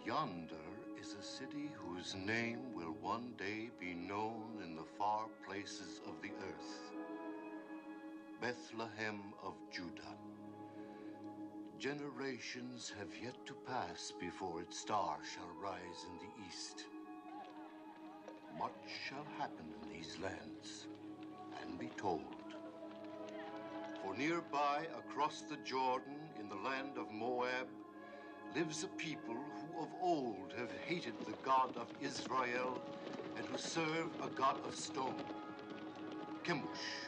Yonder is a city whose name will one day be known in the far places of the earth. Bethlehem of Judah. Generations have yet to pass before its star shall rise in the east. Much shall happen in these lands and be told. For nearby, across the Jordan, in the land of Moab, lives a people who of old have hated the God of Israel and who serve a God of stone, Chemosh,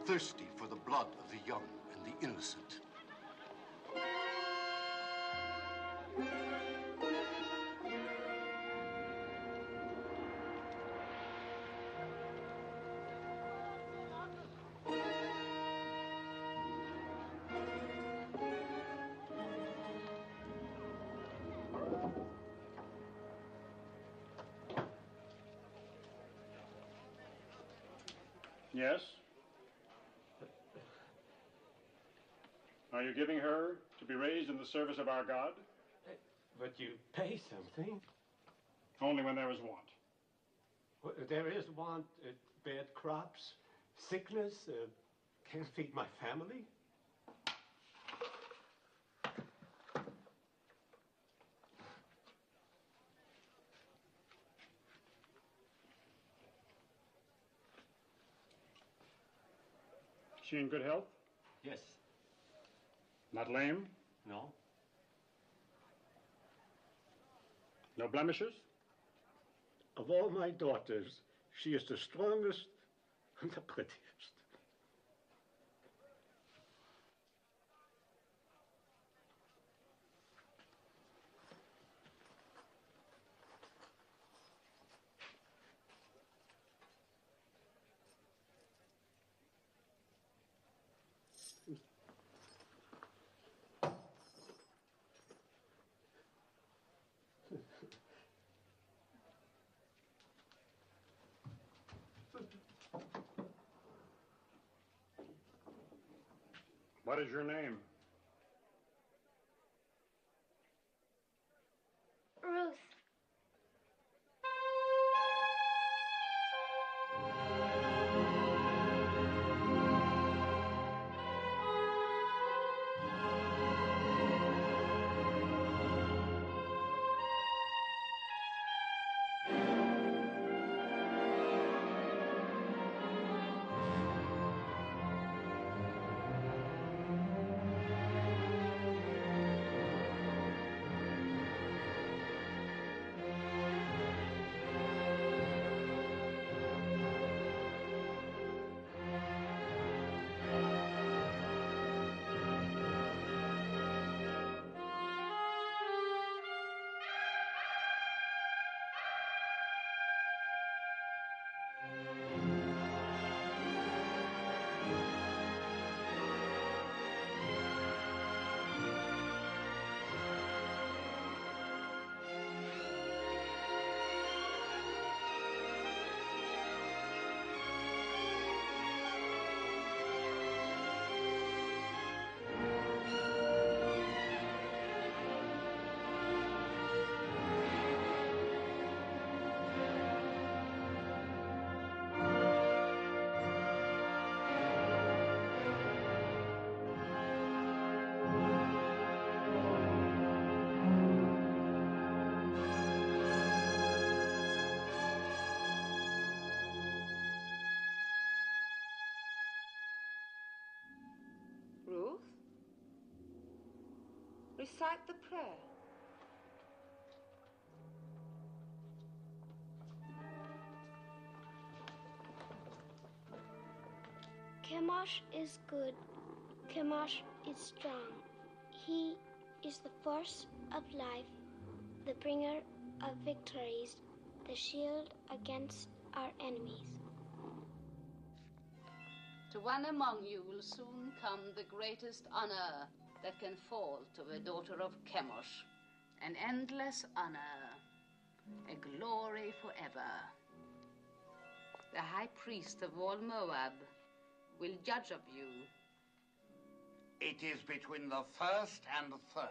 thirsty for the blood of the young and the innocent. Yes? Are you giving her to be raised in the service of our God? But you pay something. Only when there is want. Well, there is want, bad crops, sickness, can't feed my family. Is she in good health? Yes. Not lame? No. No blemishes? Of all my daughters, she is the strongest and the prettiest. What is your name? Ruth. Ruth, recite the prayer. Chemosh is good. Chemosh is strong. He is the force of life, the bringer of victories, the shield against our enemies. To one among you will soon come the greatest honor that can fall to a daughter of Chemosh, an endless honor, a glory forever. The high priest of all Moab will judge of you. It is between the first and the third.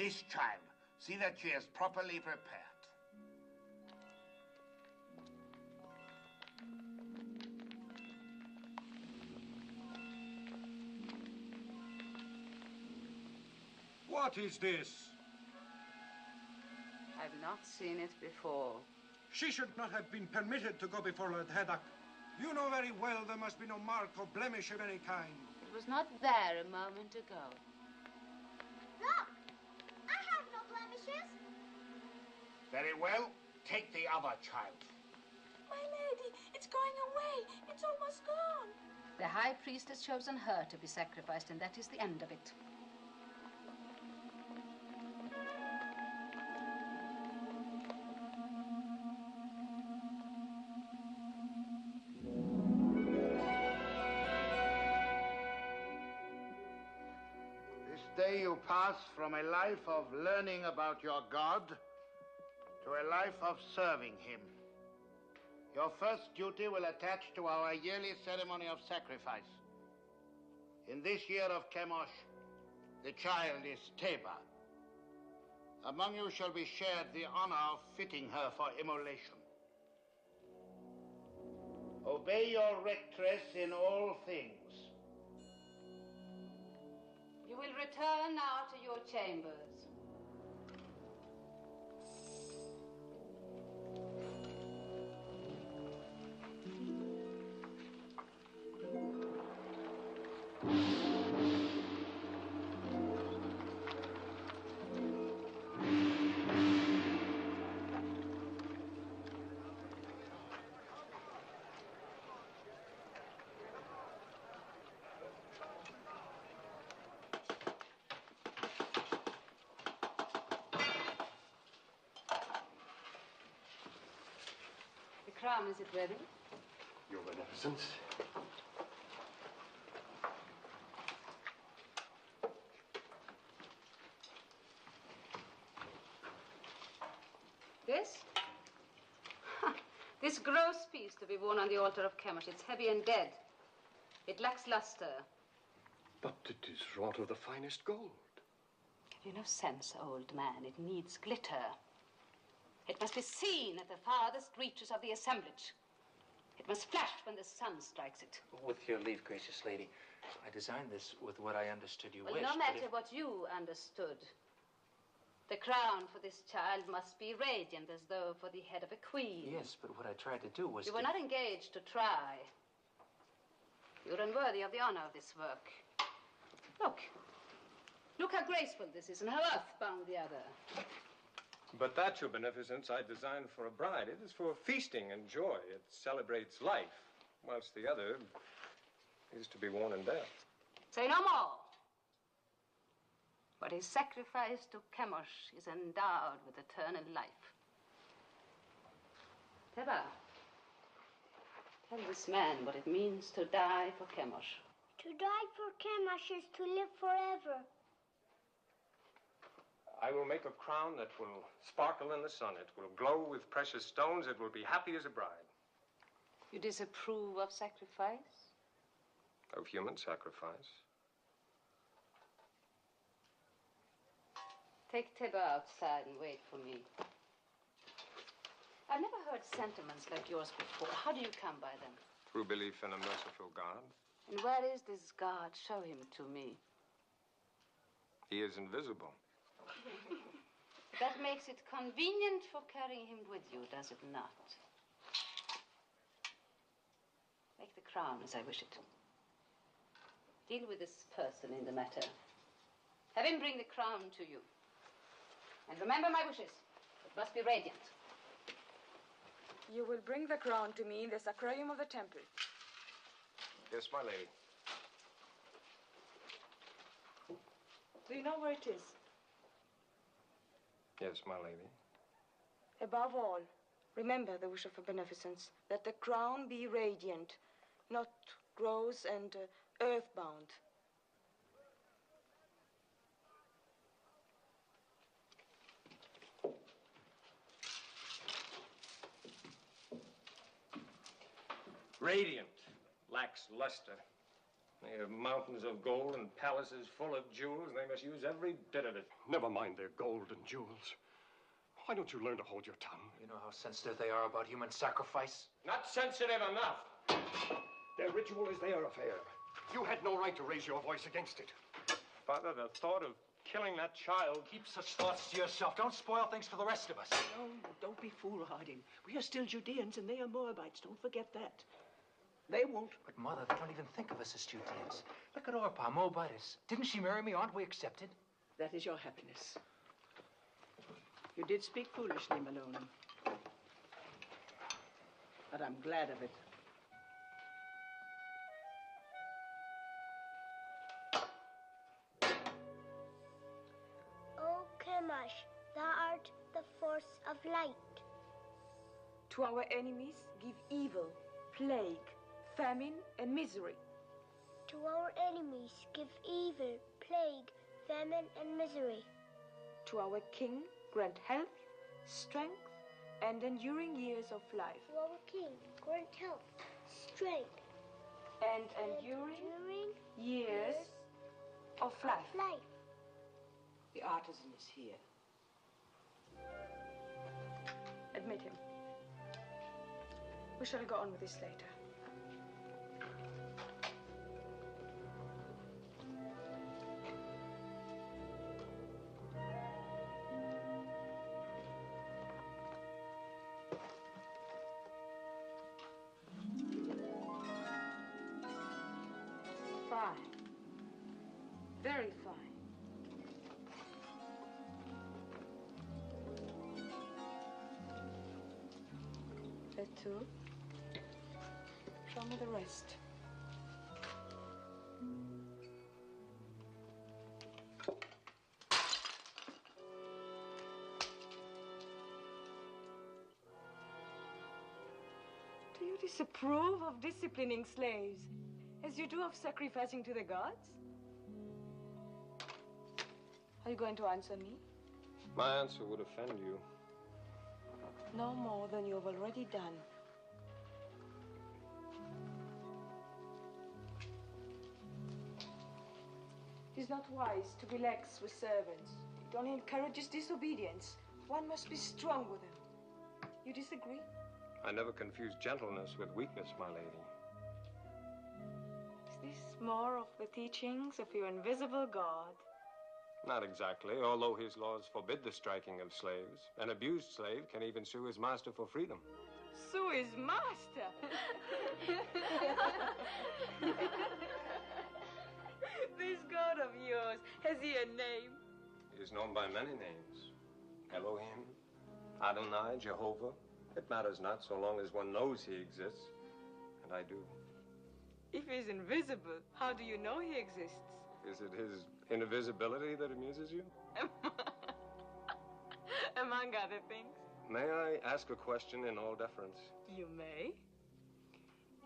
this child. See that she is properly prepared. What is this? I've not seen it before. She should not have been permitted to go before Lord Haddock. You know very well there must be no mark or blemish of any kind. It was not there a moment ago. Look! I have no blemishes. Very well. Take the other child. My lady, it's going away. It's almost gone. The high priest has chosen her to be sacrificed, and that is the end of it. This day you pass from a life of learning about your God to a life of serving him. Your first duty will attach to our yearly ceremony of sacrifice. In this year of Chemosh, the child is Teba. Among you shall be shared the honor of fitting her for immolation. Obey your rectress in all things. You will return now to your chambers. The crown, is it ready? Your Beneficence. This? This gross piece to be worn on the altar of Chemosh. It's heavy and dead. It lacks luster. But it is wrought of the finest gold. Have you no sense, old man? It needs glitter. It must be seen at the farthest reaches of the assemblage. It must flash when the sun strikes it. With your leave, gracious lady, I designed this with what I understood you wished. No matter what you understood. The crown for this child must be radiant, as though for the head of a queen. Yes, but what I tried to do was You were not engaged to try. You're unworthy of the honor of this work. Look. Look how graceful this is and how earthbound the other. But that, your Beneficence, I designed for a bride. It is for feasting and joy. It celebrates life, whilst the other is to be worn in death. Say no more. What is sacrificed to Chemosh is endowed with eternal life. Teba, tell this man what it means to die for Chemosh. To die for Chemosh is to live forever. I will make a crown that will sparkle in the sun. It will glow with precious stones. It will be happy as a bride. You disapprove of sacrifice? Of human sacrifice. Take Teba outside and wait for me. I've never heard sentiments like yours before. How do you come by them? Through belief in a merciful God. And where is this God? Show him to me. He is invisible. That makes it convenient for carrying him with you, does it not? Make the crown as I wish it. Deal with this person in the matter. Have him bring the crown to you. And remember my wishes. It must be radiant. You will bring the crown to me in the sacrarium of the temple. Yes, my lady. Do you know where it is? Yes, my lady. Above all, remember the wish of a Beneficence, that the crown be radiant, not gross and earthbound. Radiant, lacks luster. They have mountains of gold and palaces full of jewels, and they must use every bit of it. Never mind their gold and jewels. Why don't you learn to hold your tongue? You know how sensitive they are about human sacrifice? Not sensitive enough. Their ritual is their affair. You had no right to raise your voice against it. Father, the thought of killing that child... Keep such thoughts to yourself. Don't spoil things for the rest of us. No, don't be foolhardy. We are still Judeans and they are Moabites. Don't forget that. They won't. But, Mother, they don't even think of us as Judeans. Look at Orpah, Moabitess. Didn't she marry me? Aren't we accepted? That is your happiness. You did speak foolishly, Maloney. But I'm glad of it. O Chemosh, thou art the force of light. To our enemies, give evil, plague, famine, and misery. To our enemies, give evil, plague, famine, and misery. To our king, grant health, strength, and enduring years of life. To our king, grant health, strength, and enduring years of life. The artisan is here. Admit him. We shall go on with this later. Fine. Very fine. That too. Show me the rest. Do you disapprove of disciplining slaves as you do of sacrificing to the gods? Are you going to answer me? My answer would offend you. No more than you have already done. It is not wise to be lax with servants. It only encourages disobedience. One must be strong with them. You disagree? I never confuse gentleness with weakness, my lady. Is this more of the teachings of your invisible God? Not exactly, although his laws forbid the striking of slaves. An abused slave can even sue his master for freedom. Sue his master! This God of yours, has he a name? He is known by many names. Elohim, Adonai, Jehovah. It matters not so long as one knows he exists. And I do. If he's invisible, how do you know he exists? Is it his invisibility that amuses you? Among other things. May I ask a question in all deference? You may.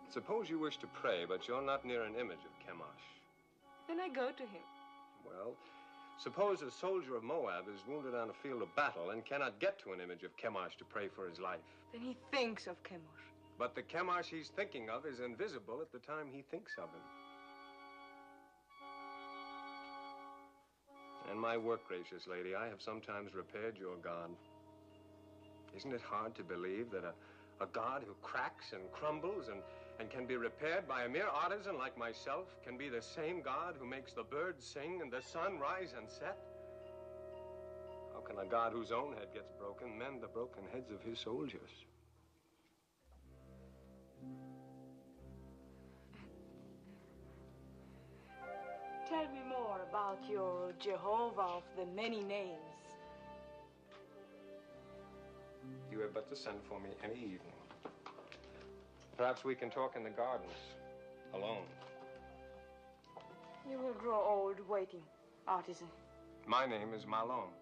Suppose you wish to pray, but you're not near an image of Chemosh. Then I go to him. Well, suppose a soldier of Moab is wounded on a field of battle and cannot get to an image of Chemosh to pray for his life. Then he thinks of Chemosh. But the Chemosh he's thinking of is invisible at the time he thinks of him. In my work, gracious lady, I have sometimes repaired your God. Isn't it hard to believe that a God who cracks and crumbles and can be repaired by a mere artisan like myself can be the same God who makes the birds sing and the sun rise and set? How can a God whose own head gets broken mend the broken heads of his soldiers? Tell me more about your Jehovah of the many names. You have but to send for me any evening. Perhaps we can talk in the gardens, alone. You will grow old waiting, artisan. My name is Malone.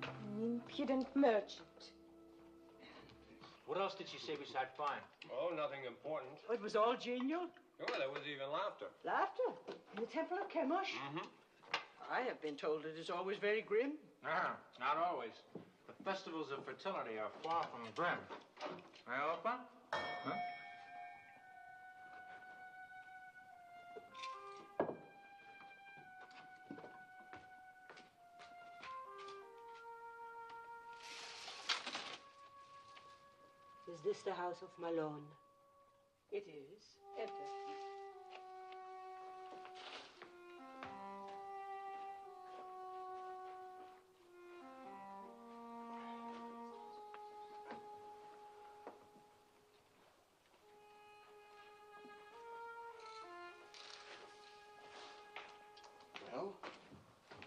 An impudent merchant. What else did she say besides fine? Oh, nothing important. It was all genial. Oh, there was even laughter. Laughter? In the temple of Chemosh? Mm-hmm. I have been told it is always very grim. Not always. The festivals of fertility are far from grim. Opa? Huh? Is this the house of Malone? It is. Enter. Well?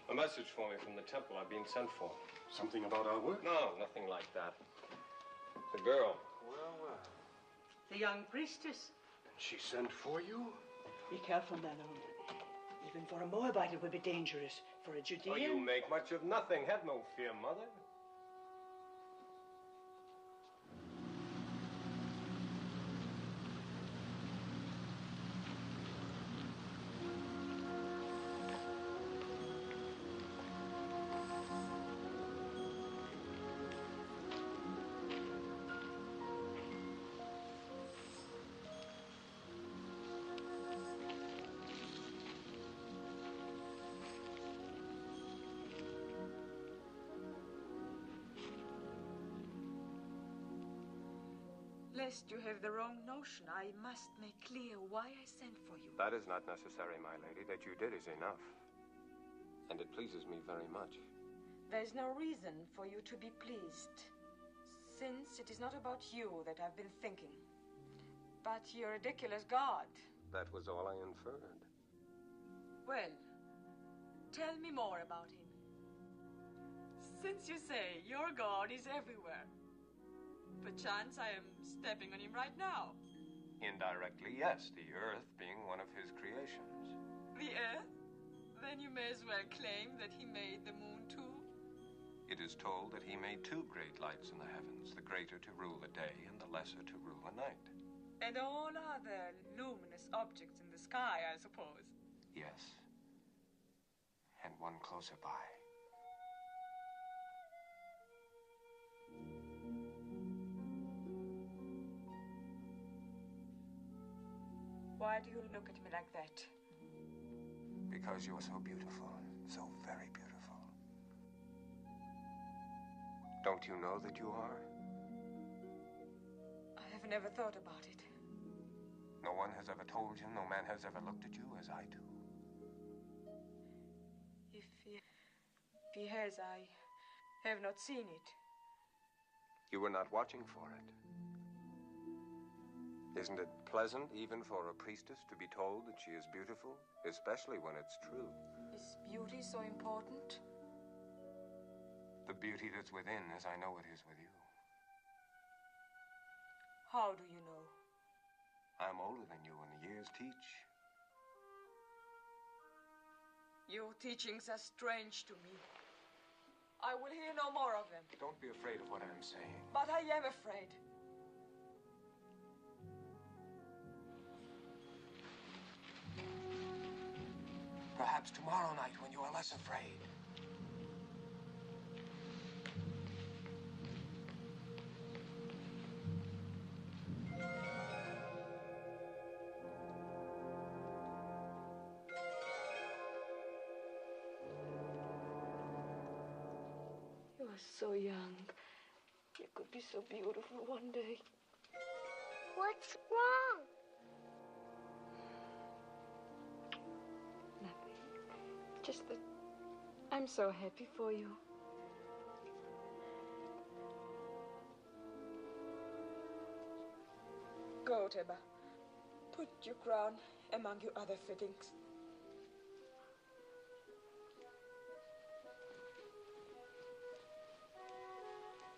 A message for me from the temple. I've been sent for. Something about our work? No, nothing like that. The girl. Well, well. The young priestess. And she sent for you? Be careful, Malone. Even for a Moabite, it would be dangerous. For a Judean... Oh, you make much of nothing. Have no fear, Mother. Lest you have the wrong notion, I must make clear why I sent for you. That is not necessary, my lady. That you did is enough. And it pleases me very much. There's no reason for you to be pleased, since it is not about you that I've been thinking, but your ridiculous God. That was all I inferred. Well, tell me more about him. Since you say your God is everywhere, perchance I am stepping on him right now. Indirectly, yes, the earth being one of his creations. The earth? Then you may as well claim that he made the moon too. It is told that he made two great lights in the heavens, the greater to rule the day and the lesser to rule the night. And all other luminous objects in the sky, I suppose. Yes. And one closer by. Why do you look at me like that? Because you're so beautiful, so very beautiful. Don't you know that you are? I have never thought about it. No one has ever told you, no man has ever looked at you as I do. If he has, I have not seen it. You were not watching for it. Isn't it pleasant, even for a priestess, to be told that she is beautiful, especially when it's true? Is beauty so important? The beauty that's within, as I know it is with you. How do you know? I'm older than you, and the years teach. Your teachings are strange to me. I will hear no more of them. Don't be afraid of what I'm saying. But I am afraid. Perhaps tomorrow night when you are less afraid. You are so young. You could be so beautiful one day. What's wrong? Nothing. Just that I'm so happy for you. Go, Teba. Put your crown among your other fittings.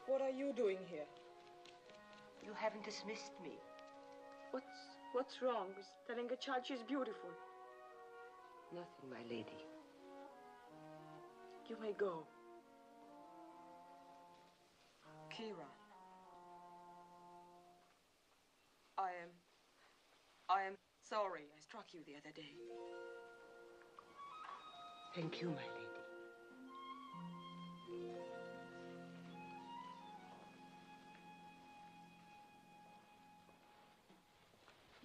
What are you doing here? You haven't dismissed me. What's wrong with telling a child she's beautiful? Nothing, my lady. You may go. Kira. I am sorry I struck you the other day. Thank you, my lady.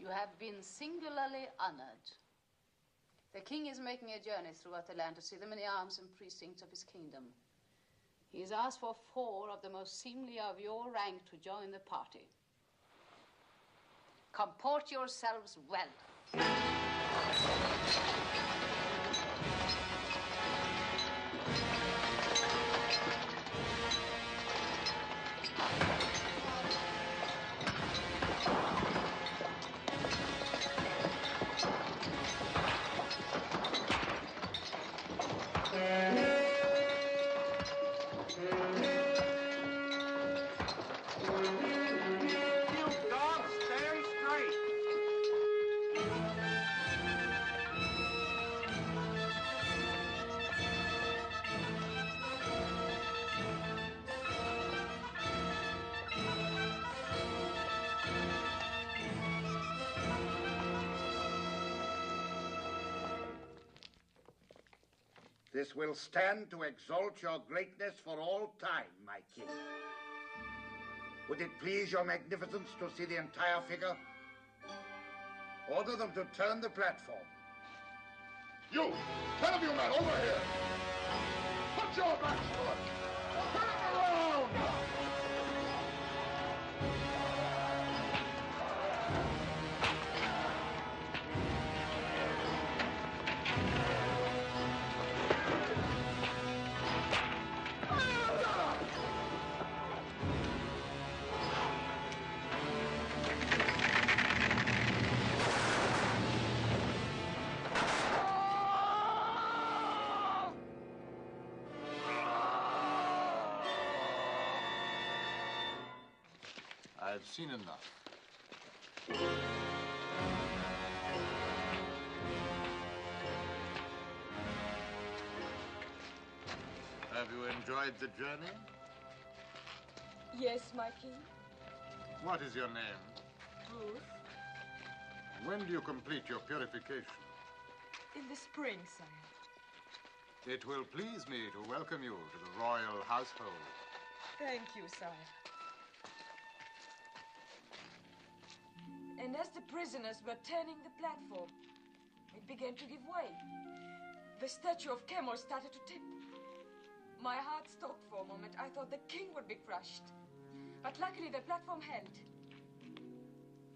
You have been singularly honored. The king is making a journey throughout the land to see the many arms and precincts of his kingdom. He has asked for 4 of the most seemly of your rank to join the party. Comport yourselves well. This will stand to exalt your greatness for all time, my king. Would it please your magnificence to see the entire figure? Order them to turn the platform. You, 10 of you men, over here! Put your backs to it! Turn it around! I've seen enough. Have you enjoyed the journey? Yes, my king. What is your name? Ruth. When do you complete your purification? In the spring, sire. It will please me to welcome you to the royal household. Thank you, sire. And as the prisoners were turning the platform, it began to give way. The statue of Chemosh started to tip. My heart stopped for a moment. I thought the king would be crushed. But luckily the platform held.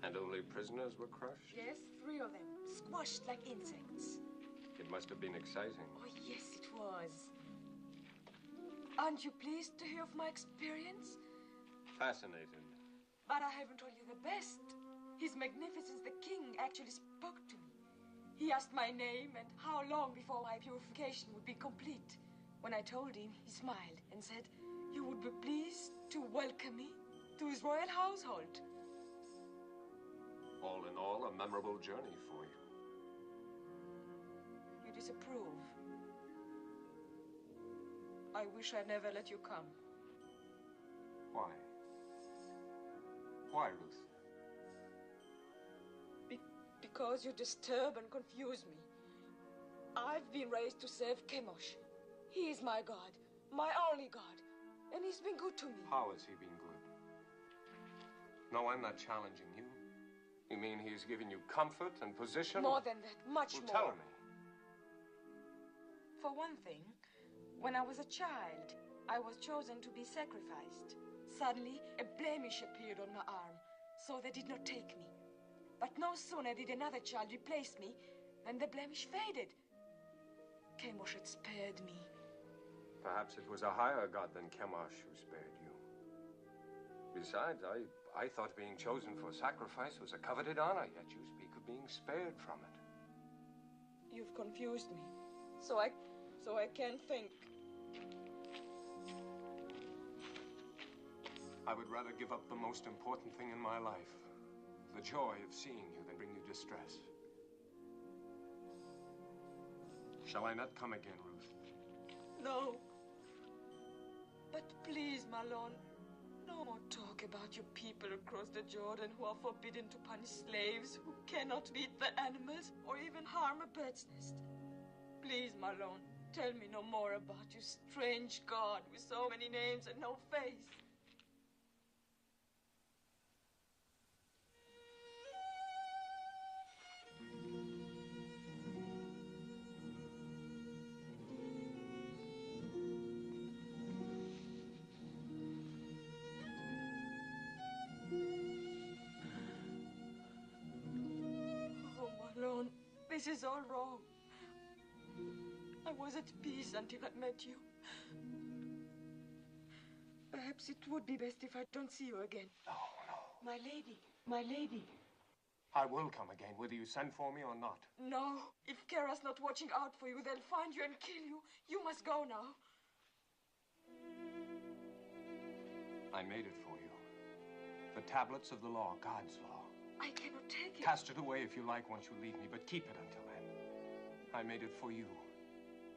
And only prisoners were crushed? Yes, 3 of them, squashed like insects. It must have been exciting. Oh, yes, it was. Aren't you pleased to hear of my experience? Fascinated. But I haven't told you the best. His Magnificence the King actually spoke to me. He asked my name and how long before my purification would be complete. When I told him, he smiled and said, "You would be pleased to welcome me to his royal household." All in all, a memorable journey for you. You disapprove. I wish I'd never let you come. Why? Why, Ruth? Because you disturb and confuse me. I've been raised to serve Chemosh. He is my God, my only God, and he's been good to me. How has he been good? No, I'm not challenging you. You mean he's given you comfort and position? More than that, much well, more. Tell me. For one thing, when I was a child, I was chosen to be sacrificed. Suddenly, a blemish appeared on my arm, so they did not take me. But no sooner did another child replace me than the blemish faded. Chemosh had spared me. Perhaps it was a higher god than Chemosh who spared you. Besides, I thought being chosen for sacrifice was a coveted honor, yet you speak of being spared from it. You've confused me, so I can't think. I would rather give up the most important thing in my life, the joy of seeing you, than bring you distress. Shall I not come again, Ruth? No. But please, Malone, no more talk about your people across the Jordan who are forbidden to punish slaves, who cannot eat the animals or even harm a bird's nest. Please, Malone, tell me no more about your strange God with so many names and no face. This is all wrong. I was at peace until I met you. Perhaps it would be best if I don't see you again. No. My lady. I will come again, whether you send for me or not. No, if Kara's not watching out for you, they'll find you and kill you. You must go now. I made it for you. The tablets of the law, God's law. I cannot take it. Cast it away if you like once you leave me, but keep it until then. I made it for you.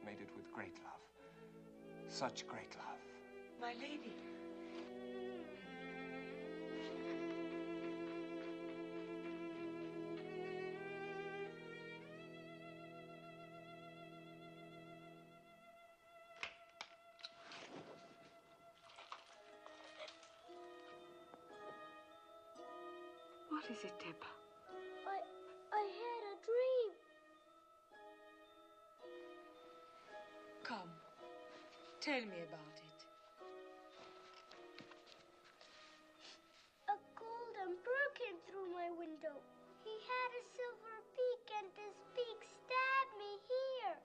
Made it with great love. Such great love. My lady. What is it, Teba? I had a dream. Come, tell me about it. A golden bird came through my window. He had a silver beak, and his beak stabbed me here.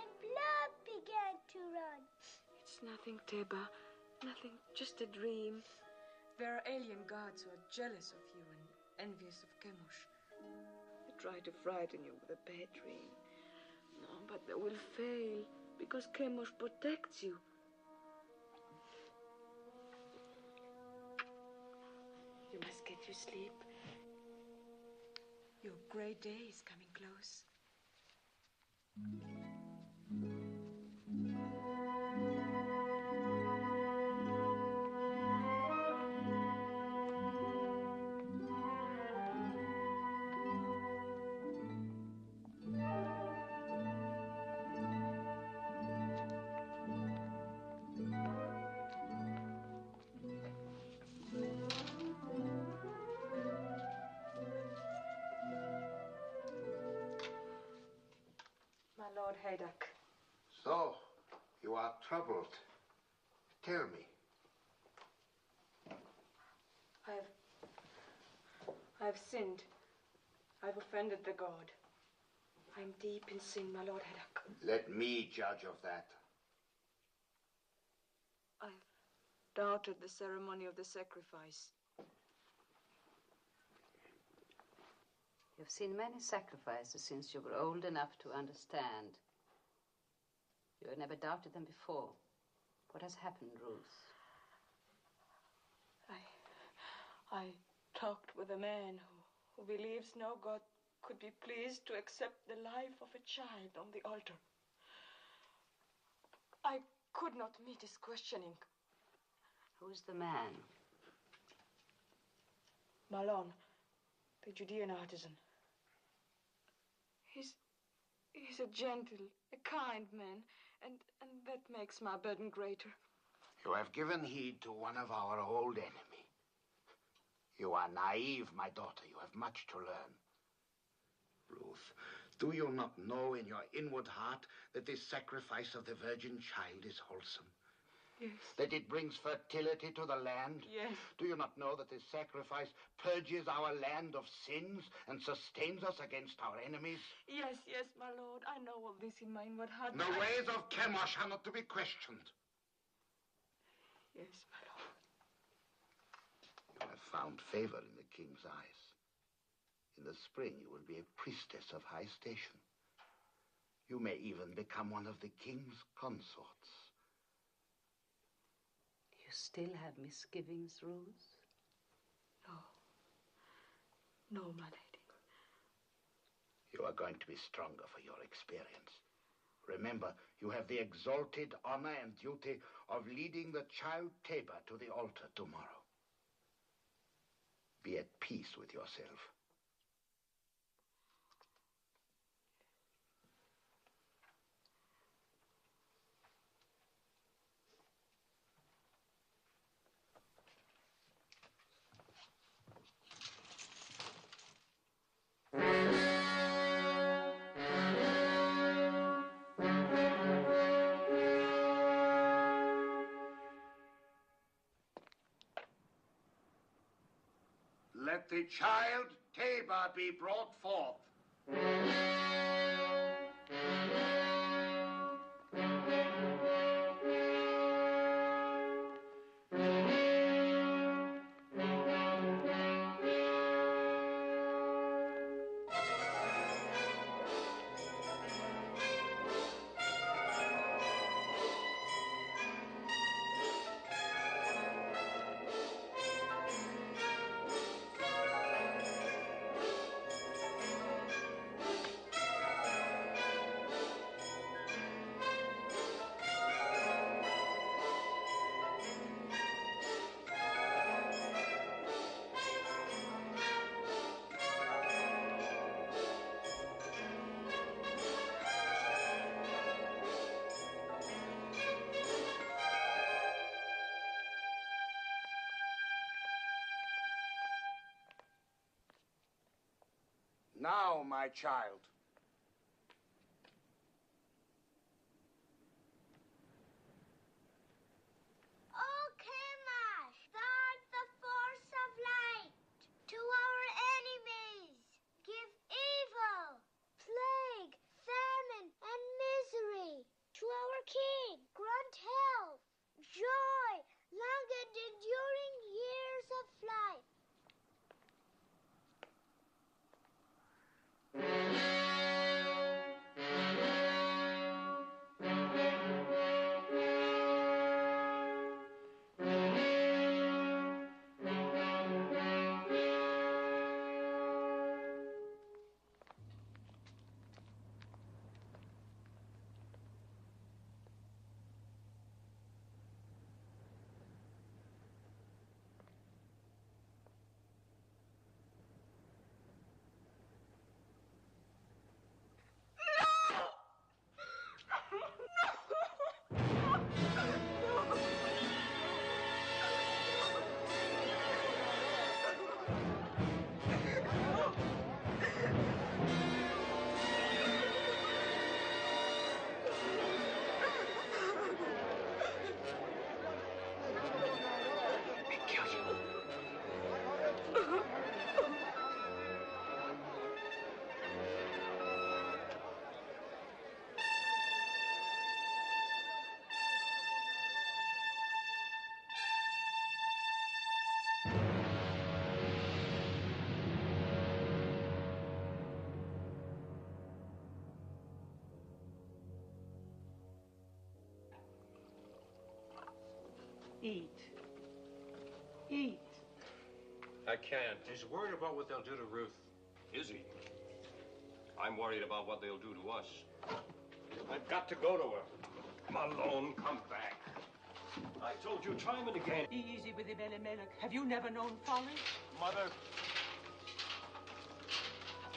And blood began to run. It's nothing, Teba. Nothing, just a dream. There are alien gods who are jealous of you and envious of Chemosh. They try to frighten you with a bad dream. No, but they will fail because Chemosh protects you. You must get your sleep. Your great day is coming close. My Lord Haydock. So, you are troubled. Tell me. I've sinned. I've offended the god. I'm deep in sin, my Lord Haydock. Let me judge of that. I've doubted the ceremony of the sacrifice. You've seen many sacrifices since you were old enough to understand. You had never doubted them before. What has happened, Ruth? I talked with a man who believes no god could be pleased to accept the life of a child on the altar. I could not meet his questioning. Who's the man? Malon, the Judean artisan. He's a gentle, a kind man, and that makes my burden greater. You have given heed to one of our old enemy. You are naive, my daughter. You have much to learn. Ruth, do you not know in your inward heart that this sacrifice of the virgin child is wholesome? Yes. That it brings fertility to the land? Yes. Do you not know that this sacrifice purges our land of sins and sustains us against our enemies? Yes, my lord. I know all this in my inward heart. The ways of Chemosh are not to be questioned. Yes, my lord. You have found favor in the king's eyes. In the spring, you will be a priestess of high station. You may even become one of the king's consorts. You still have misgivings, Ruth? No, my lady. You are going to be stronger for your experience. Remember, you have the exalted honor and duty of leading the child Teba to the altar tomorrow. Be at peace with yourself. Let the child Teba be brought forth. Now, my child. Oh, Kemash, guard the force of light. To our enemies, give evil, plague, famine, and misery. To our king, grant health, joy, long and enduring years of life. Eat. Eat. I can't. He's worried about what they'll do to Ruth. Is he? I'm worried about what they'll do to us. I've got to go to her. Malone, come back. I told you time and again. Easy with him, Elimelech. Have you never known folly? Mother.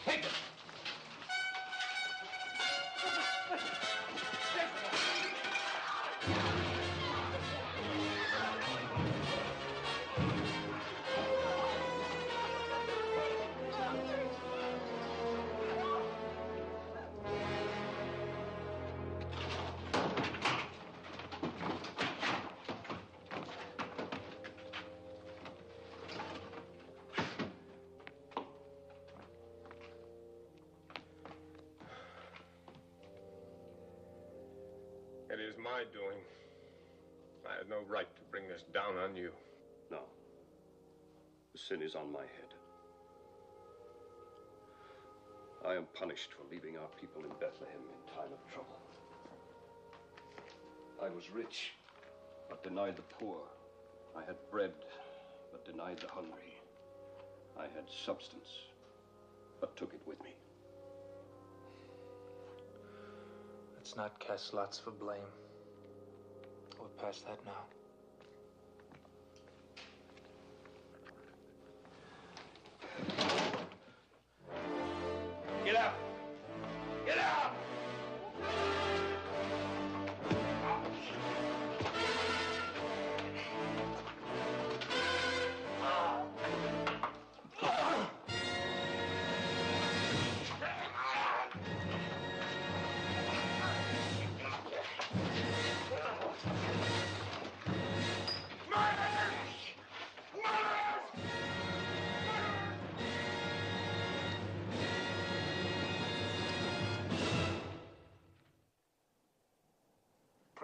Take it! It is my doing. I had no right to bring this down on you. No. The sin is on my head. I am punished for leaving our people in Bethlehem in time of trouble. I was rich, but denied the poor. I had bread, but denied the hungry. I had substance, but took it with me. Let's not cast lots for blame. We're past that now. Get up! Get up!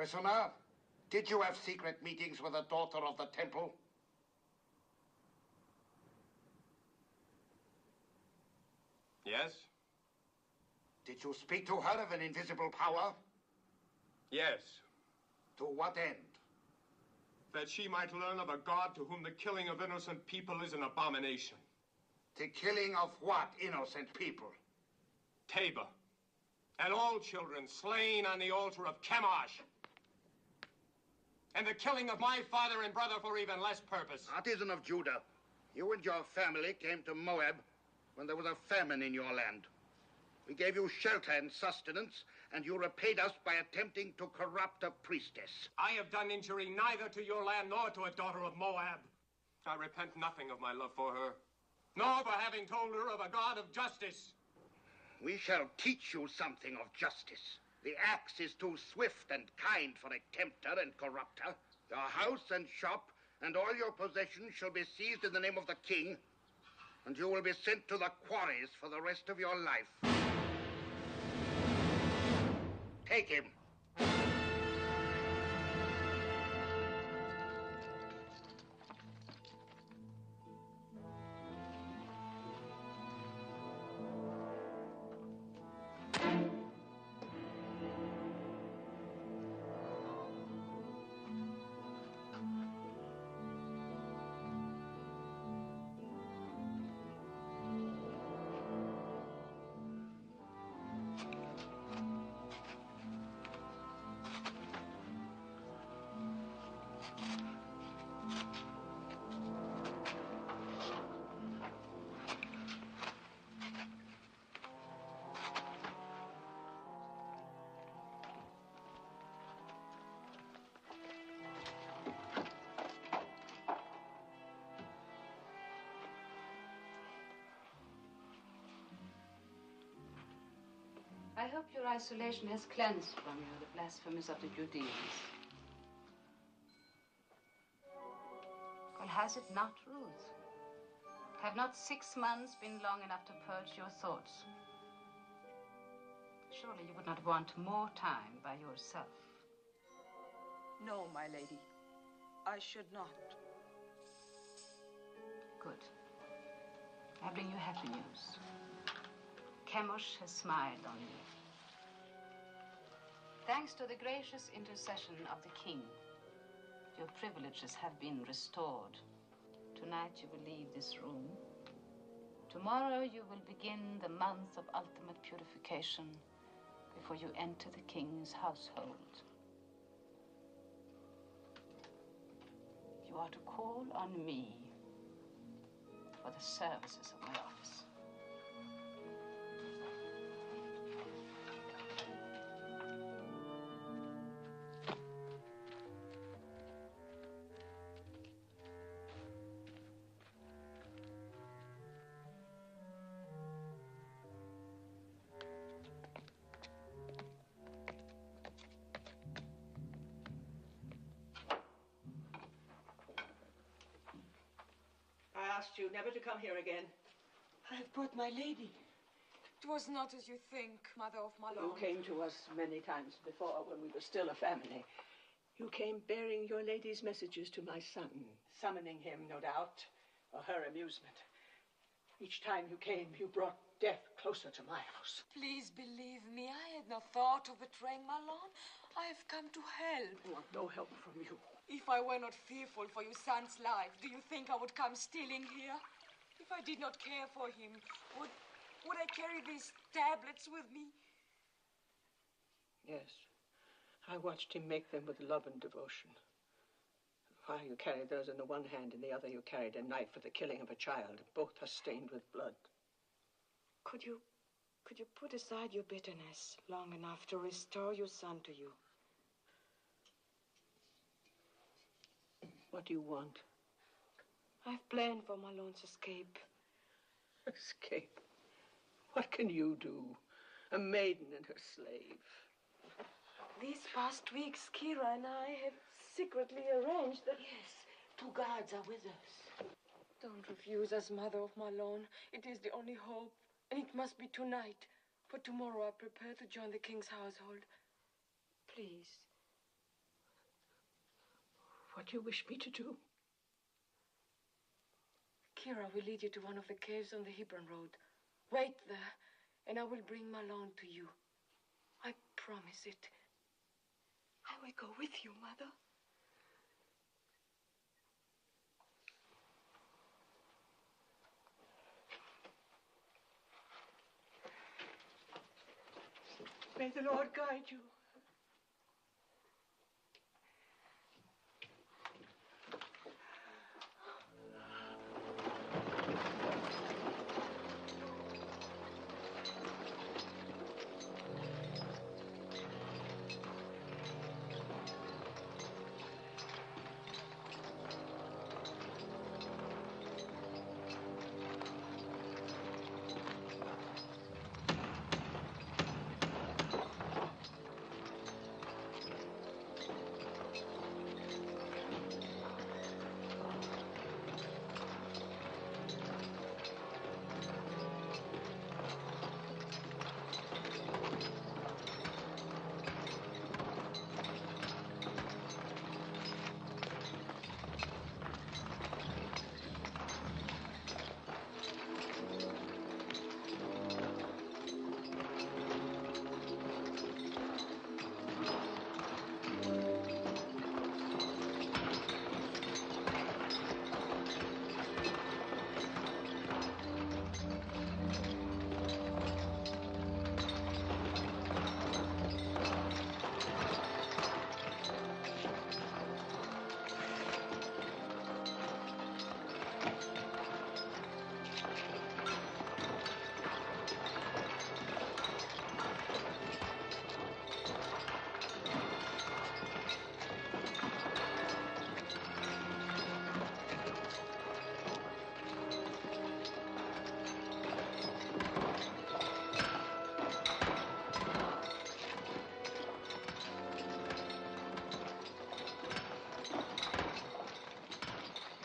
Prisoner, did you have secret meetings with the daughter of the temple? Yes? Did you speak to her of an invisible power? Yes. To what end? That she might learn of a God to whom the killing of innocent people is an abomination. The killing of what innocent people? Tabor. And all children slain on the altar of Chemosh. And the killing of my father and brother for even less purpose. Artisan of Judah, you and your family came to Moab when there was a famine in your land. We gave you shelter and sustenance, and you repaid us by attempting to corrupt a priestess. I have done injury neither to your land nor to a daughter of Moab. I repent nothing of my love for her, nor for having told her of a God of justice. We shall teach you something of justice. The axe is too swift and kind for a tempter and corrupter. Your house and shop and all your possessions shall be seized in the name of the king, and you will be sent to the quarries for the rest of your life. Take him. I hope your isolation has cleansed from you the blasphemies of the Judeans. Well, has it not, Ruth? Have not 6 months been long enough to purge your thoughts? Surely you would not want more time by yourself. No, my lady. I should not. Good. I bring you happy news. Chemosh has smiled on you. Thanks to the gracious intercession of the king, your privileges have been restored. Tonight you will leave this room. Tomorrow you will begin the month of ultimate purification before you enter the king's household. You are to call on me for the services of my office. I asked you never to come here again. I've brought my lady. It was not as you think, Mother of my You Lord. came to us many times before when we were still a family. You came bearing your lady's messages to my son, summoning him, no doubt, for her amusement. Each time you came, you brought death closer to my house. Please believe me, I had no thought of betraying Malone. I have come to help. I want no help from you. If I were not fearful for your son's life, do you think I would come stealing here? If I did not care for him, would I carry these tablets with me? Yes. I watched him make them with love and devotion. While you carried those in the one hand, in the other you carried a knife for the killing of a child. Both are stained with blood. Could you put aside your bitterness long enough to restore your son to you? What do you want? I've planned for Malone's escape. Escape? What can you do? A maiden and her slave. These past weeks, Kira and I have secretly arranged that... Yes, 2 guards are with us. Don't refuse us, Mother of Malone. It is the only hope, and it must be tonight. For tomorrow I prepare to join the king's household. Please, what you wish me to do. Kira will lead you to one of the caves on the Hebron Road. Wait there, and I will bring Malone to you. I promise it. I will go with you, Mother. May the Lord guide you.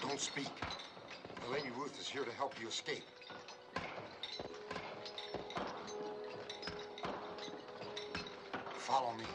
Don't speak. The Lady Ruth is here to help you escape. Follow me.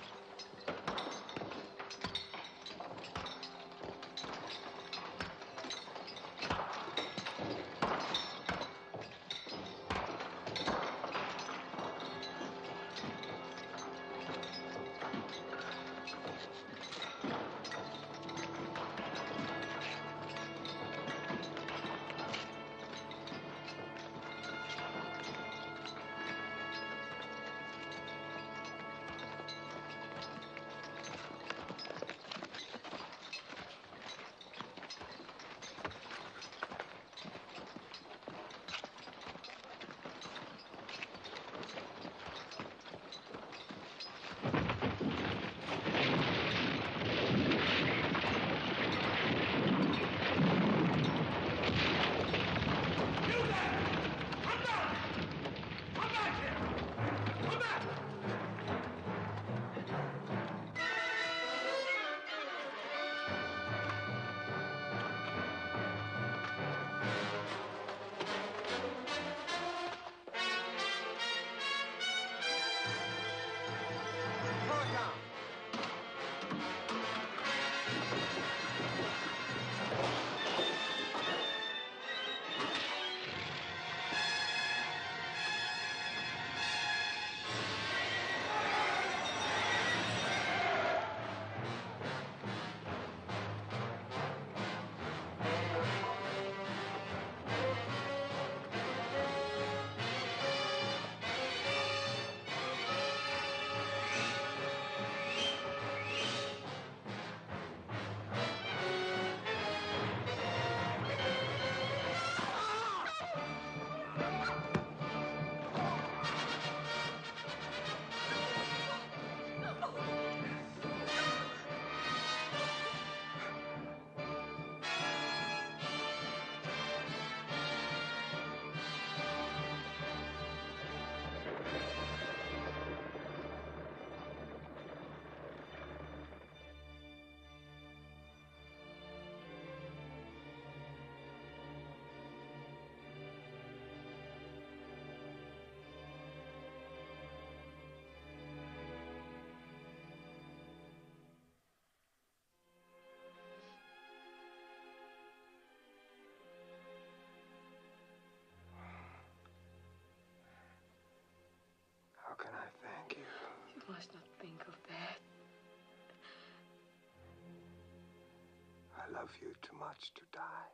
love you too much to die.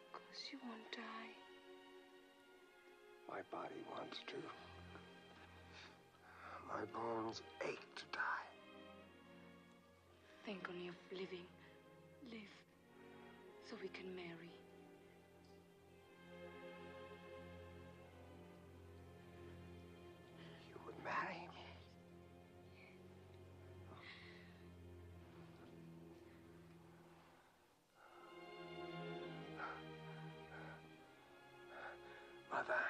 Of course you won't die. My body wants to. My bones ache to die. Think only of living. Live, so we can marry. You would marry me? Mother.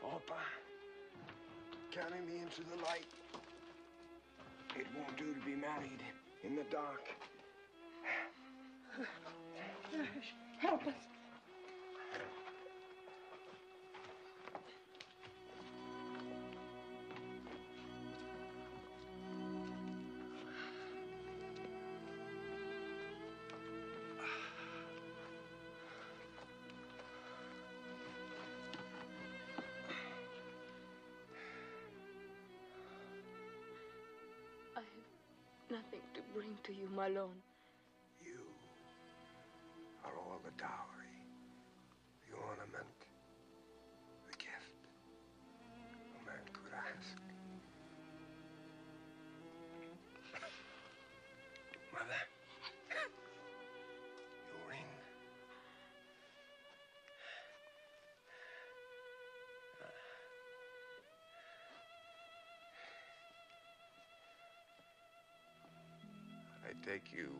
Opa. Carry me into the light. It won't do to be married in the dark. Help us. I have nothing to bring to you, Malone. You are all the dowry, the ornament, the gift a man could ask. Mother, your ring. I take you,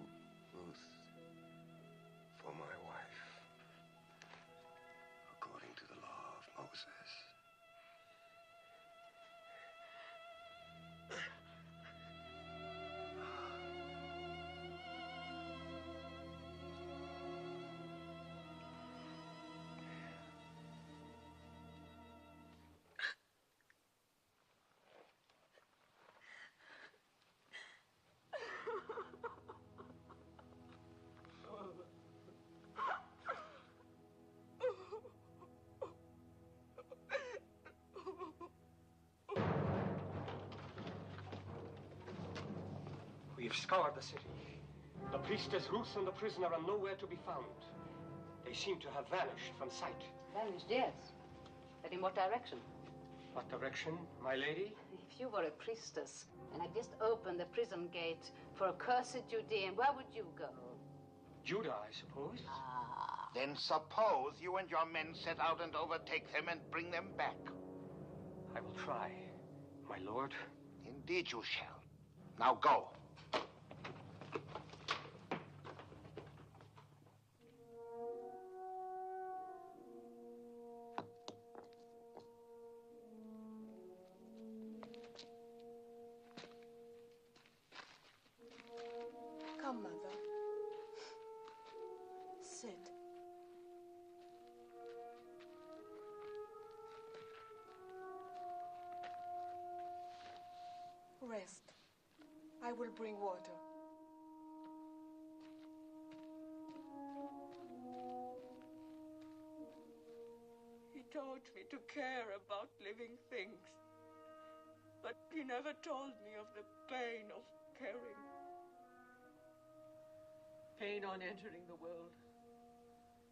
Ruth, for my wife, according to the law of Moses. We have scoured the city. The priestess Ruth and the prisoner are nowhere to be found. They seem to have vanished from sight. Vanished, yes. But in what direction? What direction, my lady? If you were a priestess and had just opened the prison gate for accursed Judean, where would you go? Judah, I suppose. Then suppose you and your men set out and overtake them and bring them back. I will try, my lord. Indeed you shall. Now go. Come, Mother. Sit. Rest. I will bring water. He taught me to care about living things, but he never told me of the pain of caring. Pain on entering the world,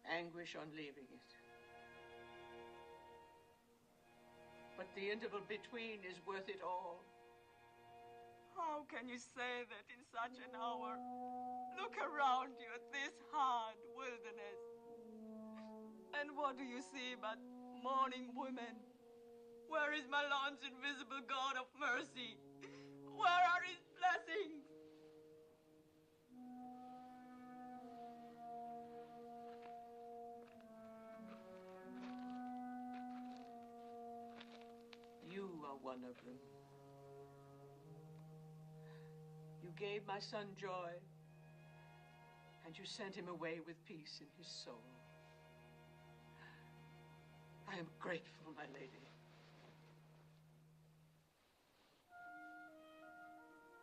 anguish on leaving it. But the interval between is worth it all. How can you say that in such an hour? Look around you at this hard wilderness. And what do you see but mourning women? Where is Malone's invisible God of mercy? Where are his blessings? You are one of them. You gave my son joy, and you sent him away with peace in his soul. I am grateful, my lady.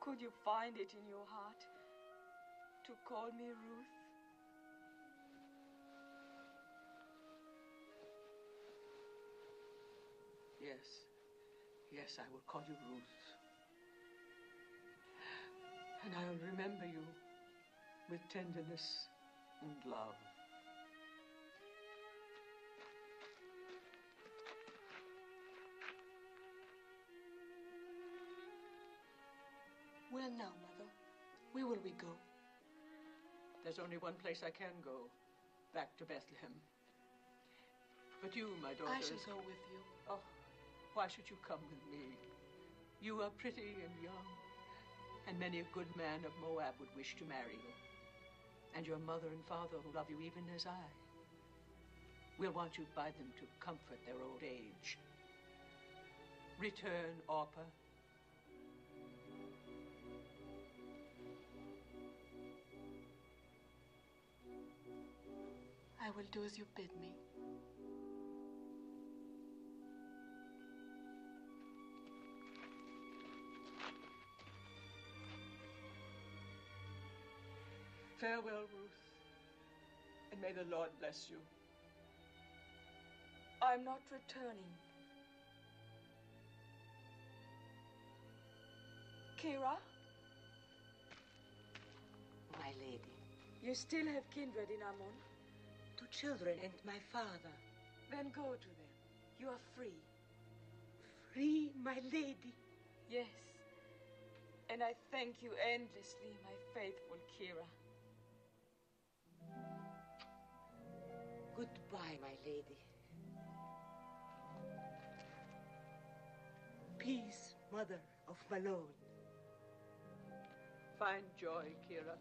Could you find it in your heart to call me Ruth? Yes. Yes, I will call you Ruth. And I'll remember you with tenderness and love. Well, now, Mother, where will we go? There's only one place I can go, back to Bethlehem. But you, my daughter... I shall go with you. Oh, why should you come with me? You are pretty and young, and many a good man of Moab would wish to marry you. And your mother and father will love you even as I. We'll want you by them to comfort their old age. Return, Orpah. I will do as you bid me. Farewell, Ruth, and may the Lord bless you. I'm not returning. Kira? My lady. You still have kindred in Ammon? 2 children and my father. Then go to them. You are free. Free, my lady? Yes. And I thank you endlessly, my faithful Kira. Goodbye, my lady. Peace, mother of Malone. Find joy, Kira.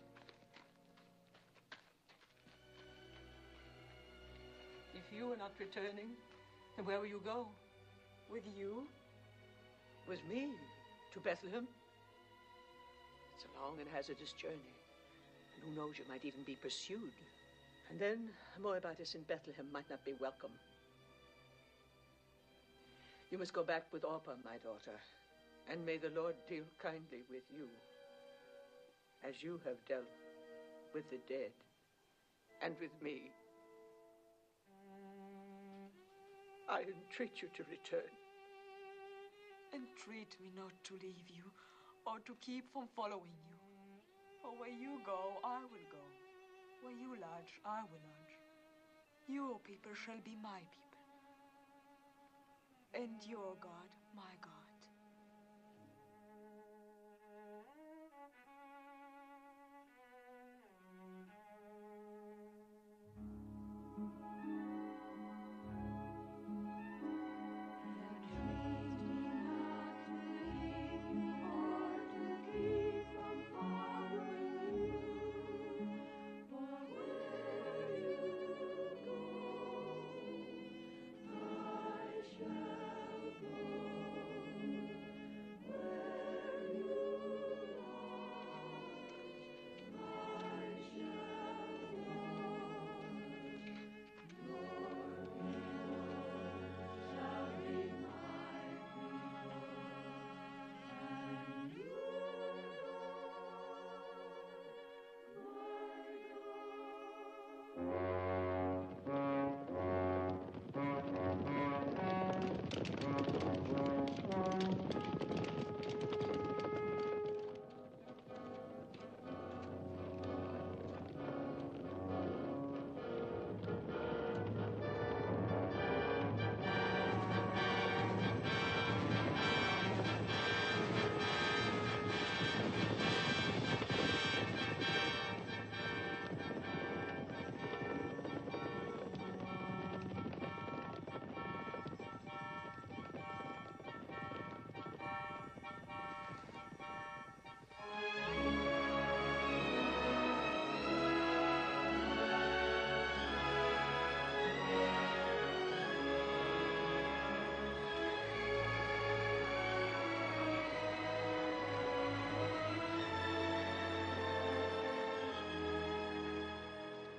If you are not returning, then where will you go? With you? With me? To Bethlehem? It's a long and hazardous journey. And who knows, you might even be pursued. And then Moabites in Bethlehem might not be welcome. You must go back with Orpah, my daughter, and may the Lord deal kindly with you, as you have dealt with the dead and with me. I entreat you to return. Entreat me not to leave you, or to keep from following you. For where you go, I will go. Where you lodge, I will lodge. Your people shall be my people, and your God, my God.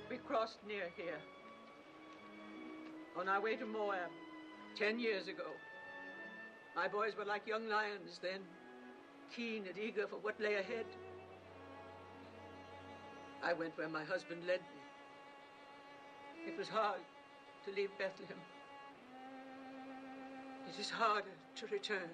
We crossed near here, on our way to Moab, 10 years ago. My boys were like young lions then, keen and eager for what lay ahead. I went where my husband led me. It was hard to leave Bethlehem. It is harder to return.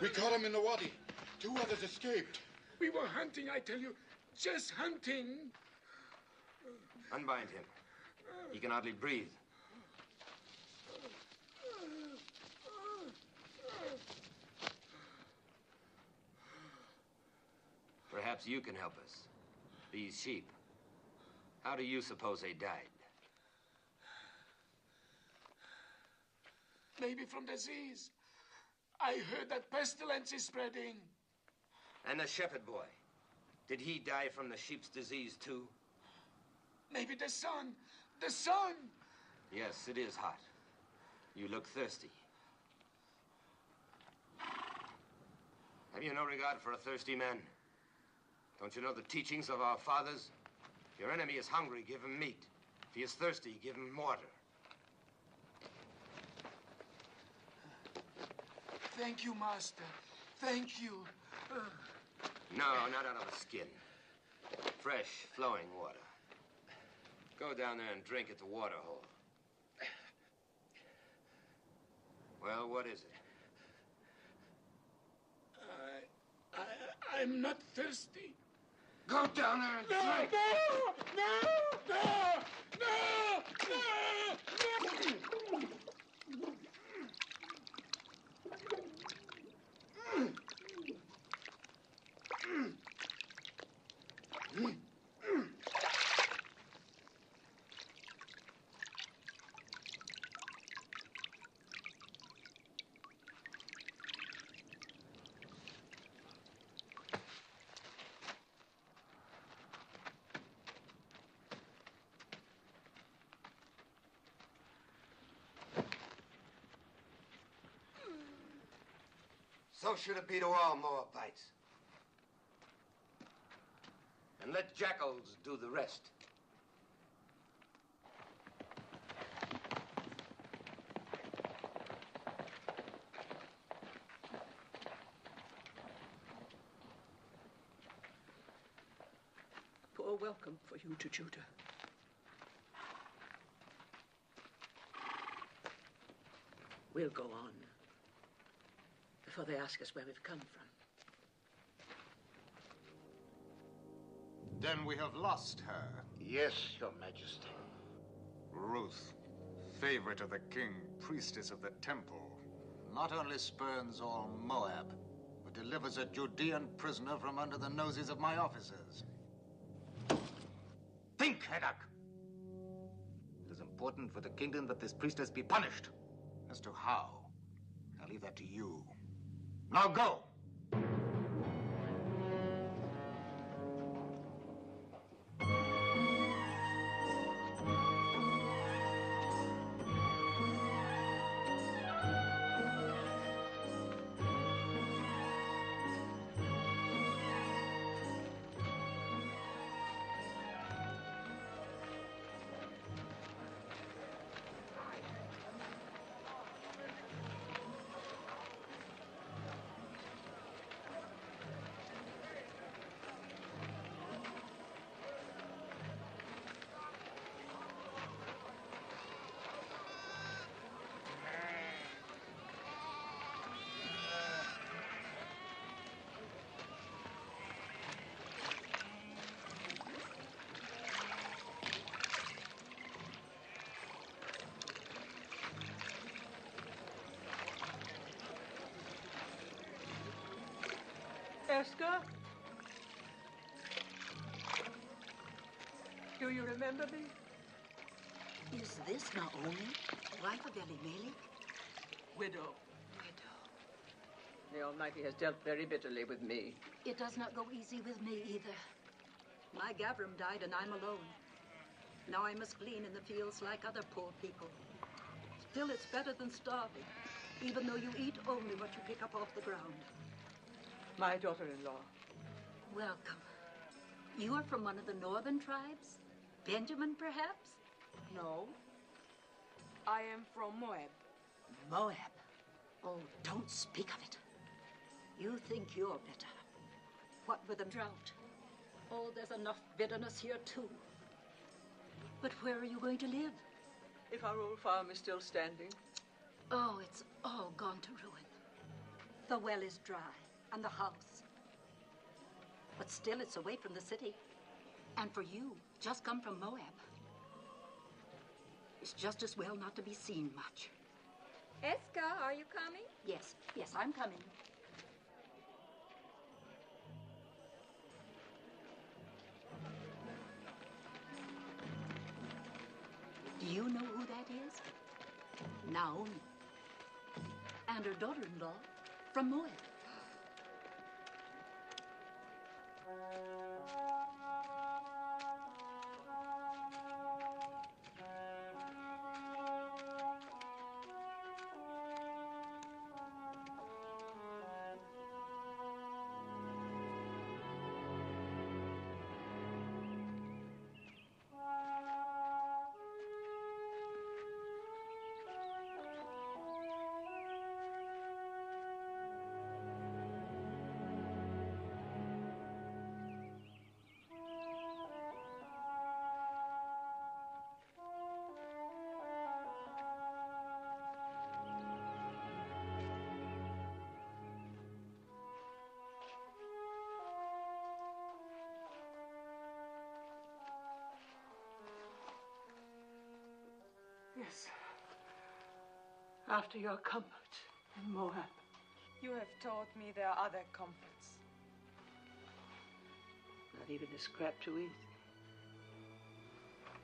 We caught him in the wadi. 2 others escaped. We were hunting, I tell you. Just hunting. Unbind him. He can hardly breathe. Perhaps you can help us. These sheep. How do you suppose they died? Maybe from disease. I heard that pestilence is spreading. And the shepherd boy. Did he die from the sheep's disease, too? Maybe the sun. The sun! Yes, it is hot. You look thirsty. Have you no regard for a thirsty man? Don't you know the teachings of our fathers? If your enemy is hungry, give him meat. If he is thirsty, give him water. Thank you, Master. Thank you. No, not out of the skin. Fresh, flowing water. Go down there and drink at the water hole. Well, what is it? I'm not thirsty. Go down there and drink! So should it be to all Moabites. And let jackals do the rest. Poor welcome for you to Judah. We'll go on before they ask us where we've come from. Then we have lost her. Yes, Your Majesty. Ruth, favorite of the king, priestess of the temple, not only spurns all Moab, but delivers a Judean prisoner from under the noses of my officers. Think, Heddak! It is important for the kingdom that this priestess be punished. As to how, I'll leave that to you. Now go! Esther? Do you remember me? Is this Naomi, wife of Elimelech? Widow. The Almighty has dealt very bitterly with me. It does not go easy with me either. My Gavram died and I'm alone. Now I must glean in the fields like other poor people. Still, it's better than starving, even though you eat only what you pick up off the ground. My daughter-in-law. Welcome. You are from one of the northern tribes? Benjamin, perhaps? No. I am from Moab. Moab? Oh, don't speak of it. You think you're better. What with the drought? Oh, there's enough bitterness here, too. But where are you going to live? If our old farm is still standing. Oh, it's all gone to ruin. The well is dry, and the house. But still, it's away from the city. And for you, just come from Moab. It's just as well not to be seen much. Eska, are you coming? Yes, I'm coming. Do you know who that is? Naomi. And her daughter-in-law from Moab. Yes. After your comfort in Moab. You have taught me there are other comforts. Not even a scrap to eat.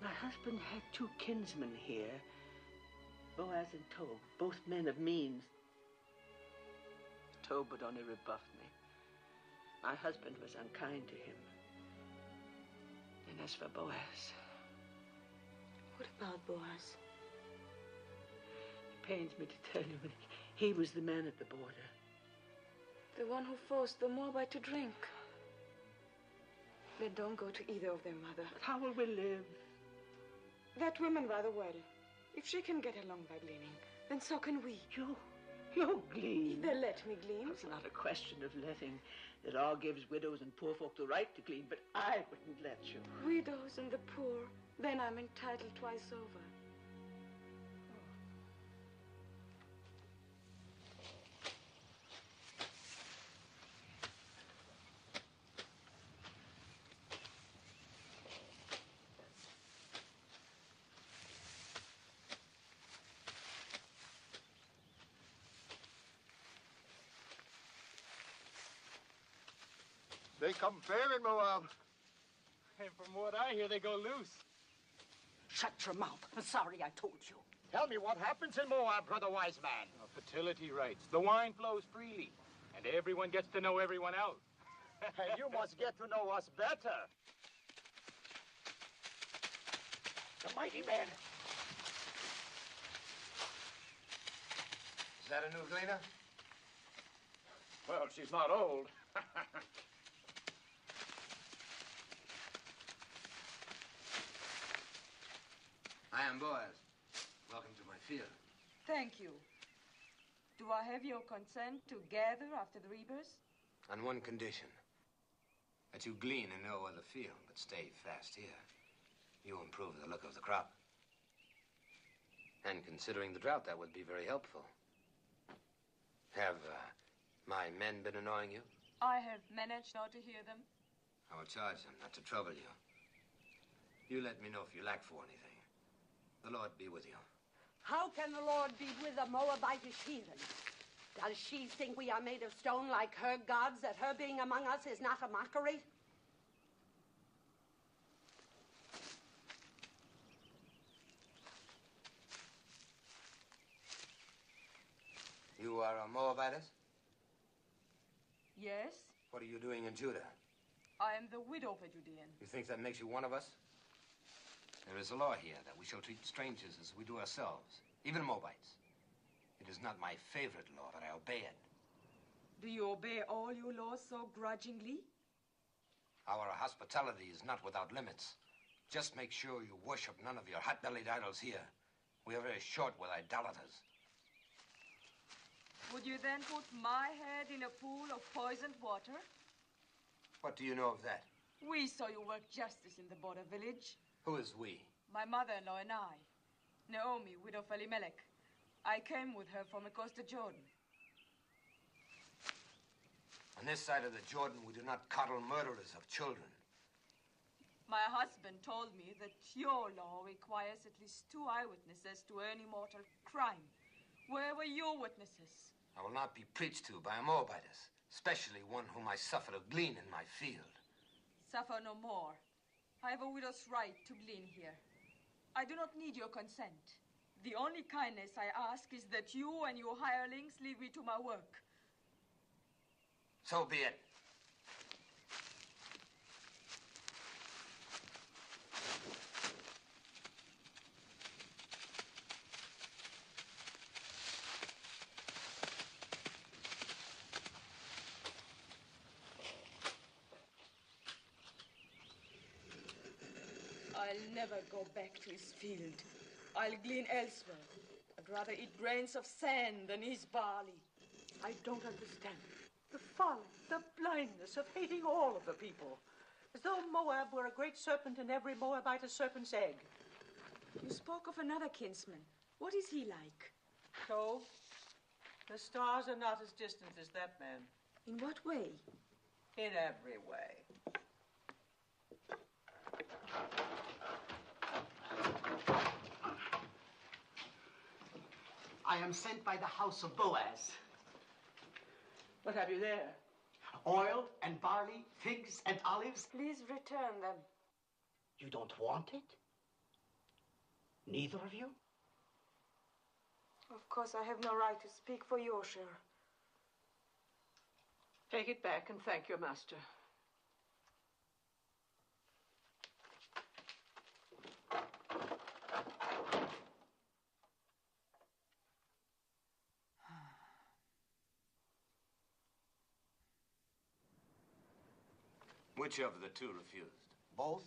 My husband had 2 kinsmen here, Boaz and Tob, both men of means. Tob would only rebuff me. My husband was unkind to him. And as for Boaz... What about Boaz? It pains me to tell you, but he was the man at the border. The one who forced the Moabite to drink. Then don't go to either of them, Mother. But how will we live? That woman rather well. If she can get along by gleaning, then so can we. You glean. They let me glean. It's not a question of letting. The law gives widows and poor folk the right to glean, but I wouldn't let you. Widows and the poor. Then I'm entitled twice over. They come fair in Moab. And from what I hear, they go loose. Shut your mouth. I'm sorry I told you. Tell me what happens in Moab, brother wise man. Fertility rights. The wine flows freely, and everyone gets to know everyone else. And you must get to know us better. The mighty man. Is that a new gleaner? Well, she's not old. I am Boaz. Welcome to my field. Thank you. Do I have your consent to gather after the rebirth? On one condition. That you glean in no other field, but stay fast here. You improve the look of the crop. And considering the drought, that would be very helpful. Have my men been annoying you? I have managed not to hear them. I will charge them not to trouble you. You let me know if you lack for anything. The Lord be with you. How can the Lord be with a Moabitish heathen? Does she think we are made of stone like her gods, that her being among us is not a mockery? You are a Moabitess? Yes, What are you doing in Judah? I am the widow of a Judean. You think that makes you one of us? There is a law here that we shall treat strangers as we do ourselves, even Moabites. It is not my favorite law, but I obey it. Do you obey all your laws so grudgingly? Our hospitality is not without limits. Just make sure you worship none of your hot-bellied idols here. We are very short with idolaters. Would you then put my head in a pool of poisoned water? What do you know of that? We saw you work justice in the border village. Who is we? My mother-in-law and I. Naomi, widow of Elimelech. I came with her from across the Jordan. On this side of the Jordan, we do not coddle murderers of children. My husband told me that your law requires at least 2 eyewitnesses to any mortal crime. Where were your witnesses? I will not be preached to by a Moabitess, especially one whom I suffered to glean in my field. Suffer no more. I have a widow's right to glean here. I do not need your consent. The only kindness I ask is that you and your hirelings leave me to my work. So be it. I'll never go back to his field. I'll glean elsewhere. I'd rather eat grains of sand than his barley. I don't understand. The folly, the blindness of hating all of the people. As though Moab were a great serpent and every Moabite a serpent's egg. You spoke of another kinsman. What is he like? So, the stars are not as distant as that man. In what way? In every way. I am sent by the house of Boaz. What have you there? Oil and barley, figs and olives. Please return them. You don't want it? Neither of you? Of course, I have no right to speak for your share. Take it back and thank your master. Which of the two refused? Both.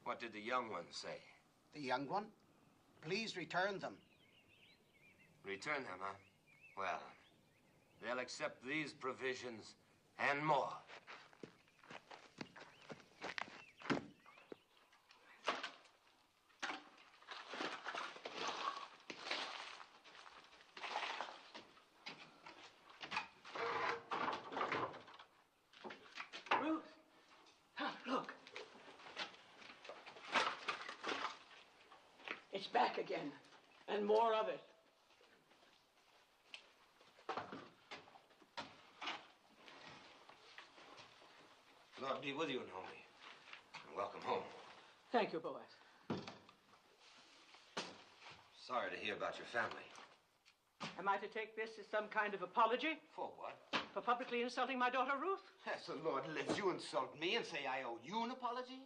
What did the young one say? The young one? Please return them. Return them, huh? Well, they'll accept these provisions and more. Ruth! Look. It's back again, and more of it. Lord be with you, Naomi. And welcome home. Thank you, Boaz. Sorry to hear about your family. Am I to take this as some kind of apology? For what? For publicly insulting my daughter, Ruth? As the Lord lives, you insult me and say I owe you an apology?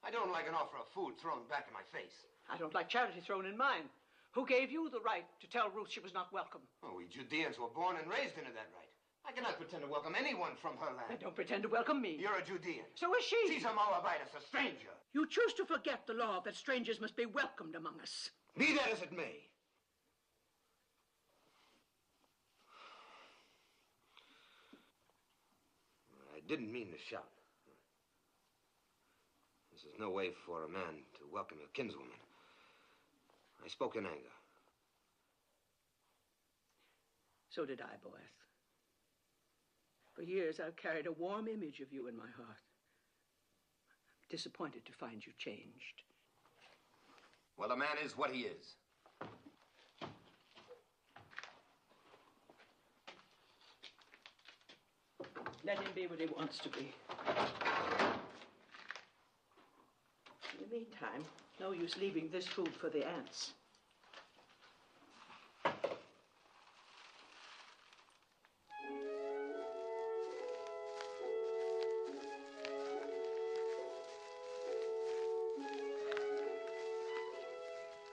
I don't like an offer of food thrown back in my face. I don't like charity thrown in mine. Who gave you the right to tell Ruth she was not welcome? Oh, we Judeans were born and raised into that right. I cannot pretend to welcome anyone from her land. Then don't pretend to welcome me. You're a Judean. So is she. She's a Moabitess, a stranger. You choose to forget the law that strangers must be welcomed among us. Be that as it may. I didn't mean to shout. This is no way for a man to welcome a kinswoman. I spoke in anger. So did I, Boaz. For years, I've carried a warm image of you in my heart. I'm disappointed to find you changed. Well, a man is what he is. Let him be what he wants to be. In the meantime, no use leaving this food for the ants.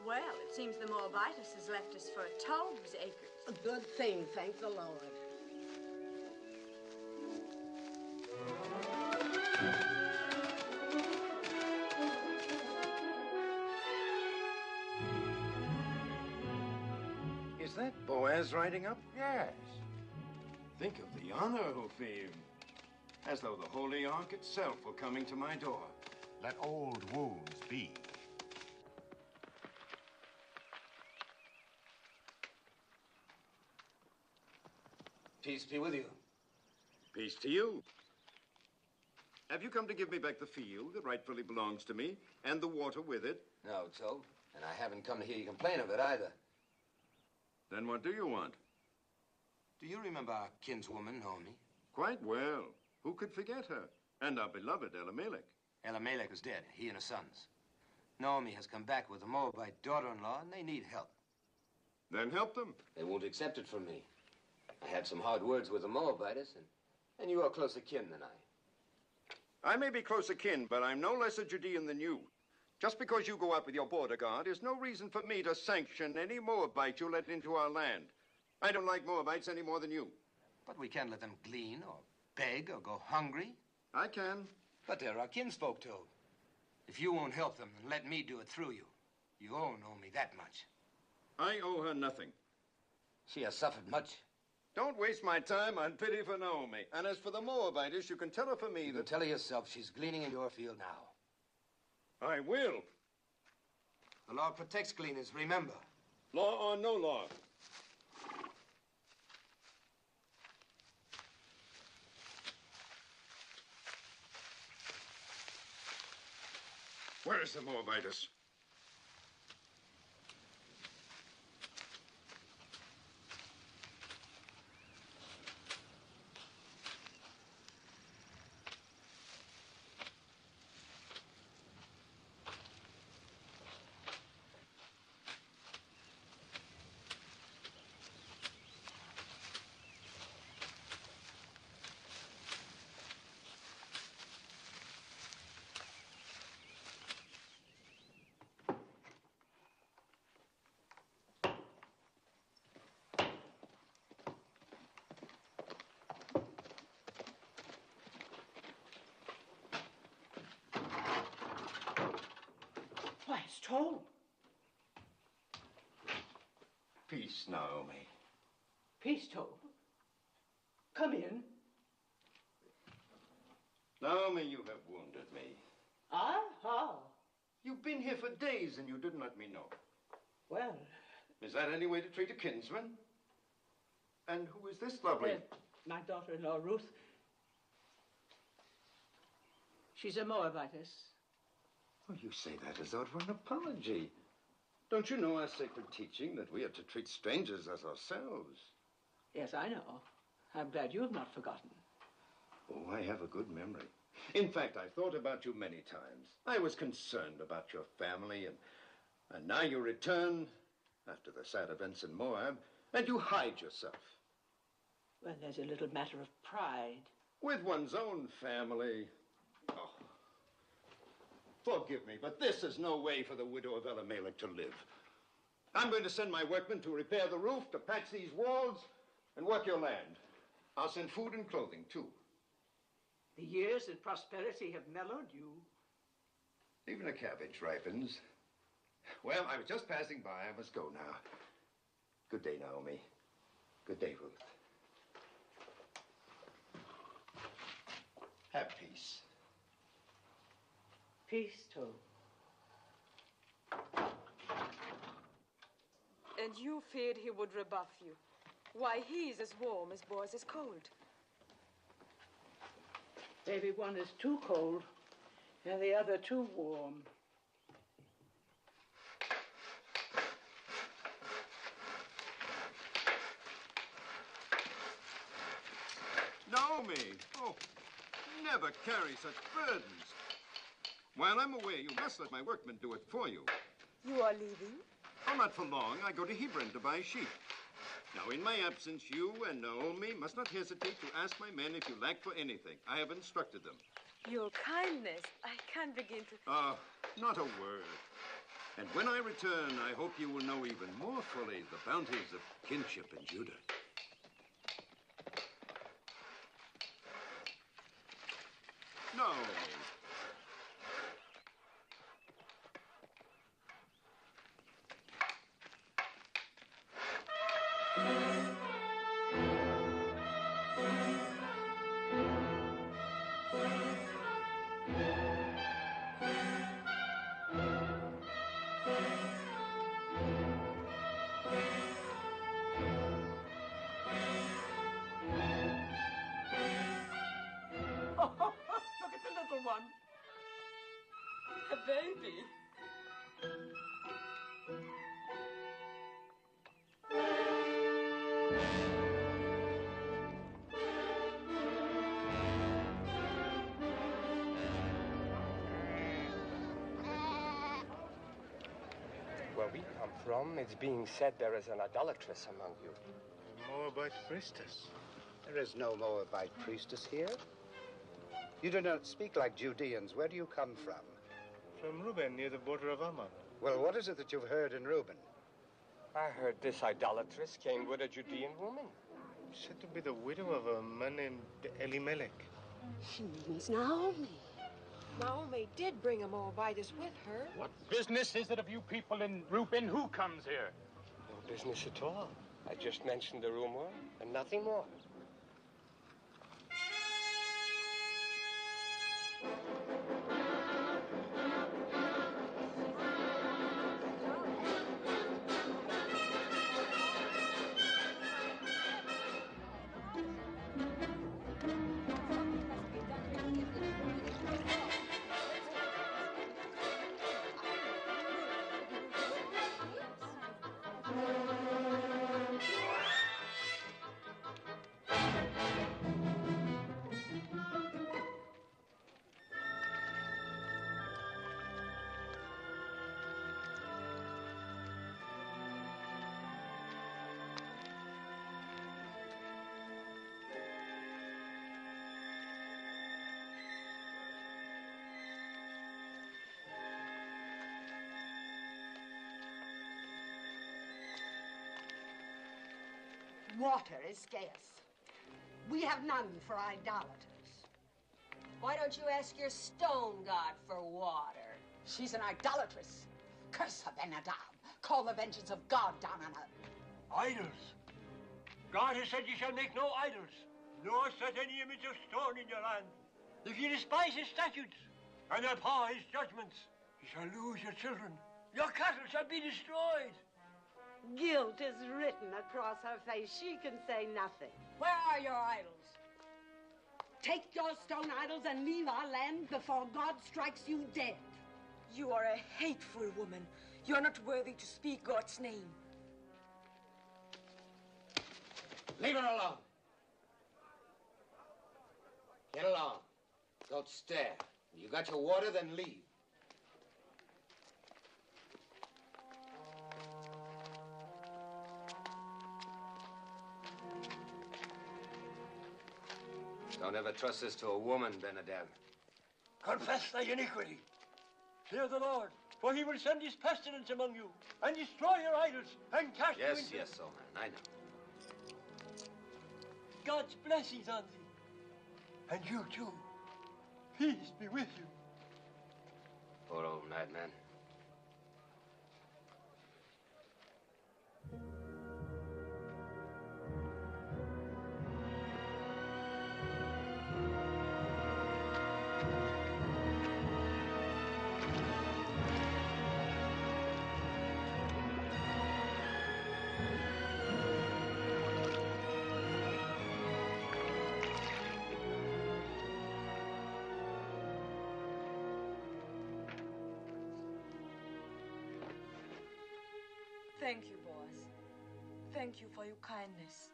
Well, it seems the Moabitess has left us for 12 acres. A good thing, thank the Lord. Is that Boaz riding up? Yes. Think of the honor, Ophir. As though the Holy Ark itself were coming to my door. Let old wounds be. Peace be with you. Peace to you. Have you come to give me back the field that rightfully belongs to me, and the water with it? No, Joe. And I haven't come to hear you complain of it either. Then what do you want? Do you remember our kinswoman, Naomi? Quite well. Who could forget her? And our beloved Elimelech. Elimelech is dead, he and her sons. Naomi has come back with a Moabite daughter-in-law, and they need help. Then help them. They won't accept it from me. I had some hard words with the Moabites, and you are closer kin than I. I may be close akin, but I'm no less a Judean than you. Just because you go out with your border guard is no reason for me to sanction any Moabite you let into our land. I don't like Moabites any more than you. But we can't let them glean or beg or go hungry. I can. But they're our kinsfolk, too. If you won't help them, then let me do it through you. You owe Naomi that much. I owe her nothing. She has suffered much. Don't waste my time on pity for Naomi. And as for the Moabites, you can tell her for me You can tell her yourself she's gleaning in your field now. I will. The law protects gleaners, remember. Law or no law. Where is the Moabitess? Why, it's Toll. Peace, Naomi. Peace, Toll. Come in. Naomi, you have wounded me. I? How? You've been here for days and you didn't let me know. Well... Is that any way to treat a kinsman? And who is this lovely? My daughter-in-law, Ruth. She's a Moabitess. Oh, you say that as though it were an apology. Don't you know our sacred teaching that we are to treat strangers as ourselves? Yes, I know. I'm glad you have not forgotten. Oh, I have a good memory. In fact, I've thought about you many times. I was concerned about your family, and now you return after the sad events in Moab, and you hide yourself. Well, there's a little matter of pride. With one's own family. Oh. Forgive me, but this is no way for the widow of Elimelech to live. I'm going to send my workmen to repair the roof, to patch these walls, and work your land. I'll send food and clothing, too. The years and prosperity have mellowed you. Even a cabbage ripens. Well, I was just passing by. I must go now. Good day, Naomi. Good day, Ruth. Have peace. Peace, Toll. And you feared he would rebuff you. Why, he's as warm as Boaz is cold. Maybe one is too cold and the other too warm. Naomi! Oh, never carry such burdens. While I'm away, you must let my workmen do it for you. You are leaving? Oh, not for long. I go to Hebron to buy sheep. Now, in my absence, you and Naomi must not hesitate to ask my men if you lack for anything. I have instructed them. Your kindness. I can't begin to... Not a word. And when I return, I hope you will know even more fully the bounties of kinship in Judah. Naomi. Where we come from, it's being said there is an idolatress among you. A Moabite priestess. There is no Moabite priestess here. You do not speak like Judeans. Where do you come from? From Reuben, near the border of Ammon. Well, what is it that you've heard in Reuben? I heard this idolatress came with a Judean woman. Said to be the widow of a man named Elimelech. She means Naomi. Naomi did bring a Moabitess with her. What business is it of you people in Reuben? Who comes here? No business at all. I just mentioned the rumor and nothing more. Water is scarce. We have none for idolaters. Why don't you ask your stone god for water? She's an idolatress. Curse her, Ben-Adab. Call the vengeance of God down on her. Idols. God has said you shall make no idols, nor set any image of stone in your land. If you despise his statutes and abhor his judgments, you shall lose your children. Your cattle shall be destroyed. Guilt is written across her face. She can say nothing. Where are your idols? Take your stone idols and leave our land before God strikes you dead. You are a hateful woman. You're not worthy to speak God's name. Leave her alone. Get along. Don't stare. You got your water, then leave. Don't ever trust this to a woman, Ben-Adab. Confess thy iniquity. Fear the Lord, for he will send his pestilence among you and destroy your idols and cast you into... Yes, old man, I know. God's blessings on thee. And you too. Peace be with you. Poor old madman. Thank you, boss. Thank you for your kindness.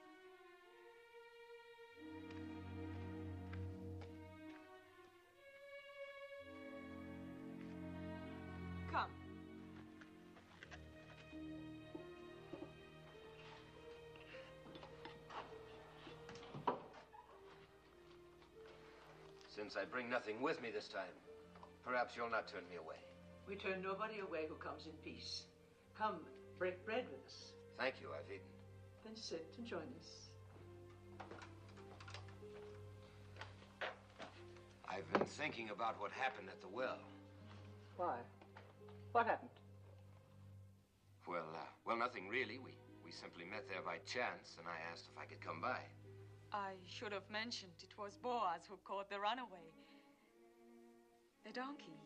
Come. Since I bring nothing with me this time, perhaps you'll not turn me away. We turn nobody away who comes in peace. Come, break bread with us. Thank you, I've eaten. Then sit and join us. I've been thinking about what happened at the well. Why? What happened? Well, nothing really. We simply met there by chance, and I asked if I could come by. I should have mentioned it was Boaz who caught the runaway. The donkey.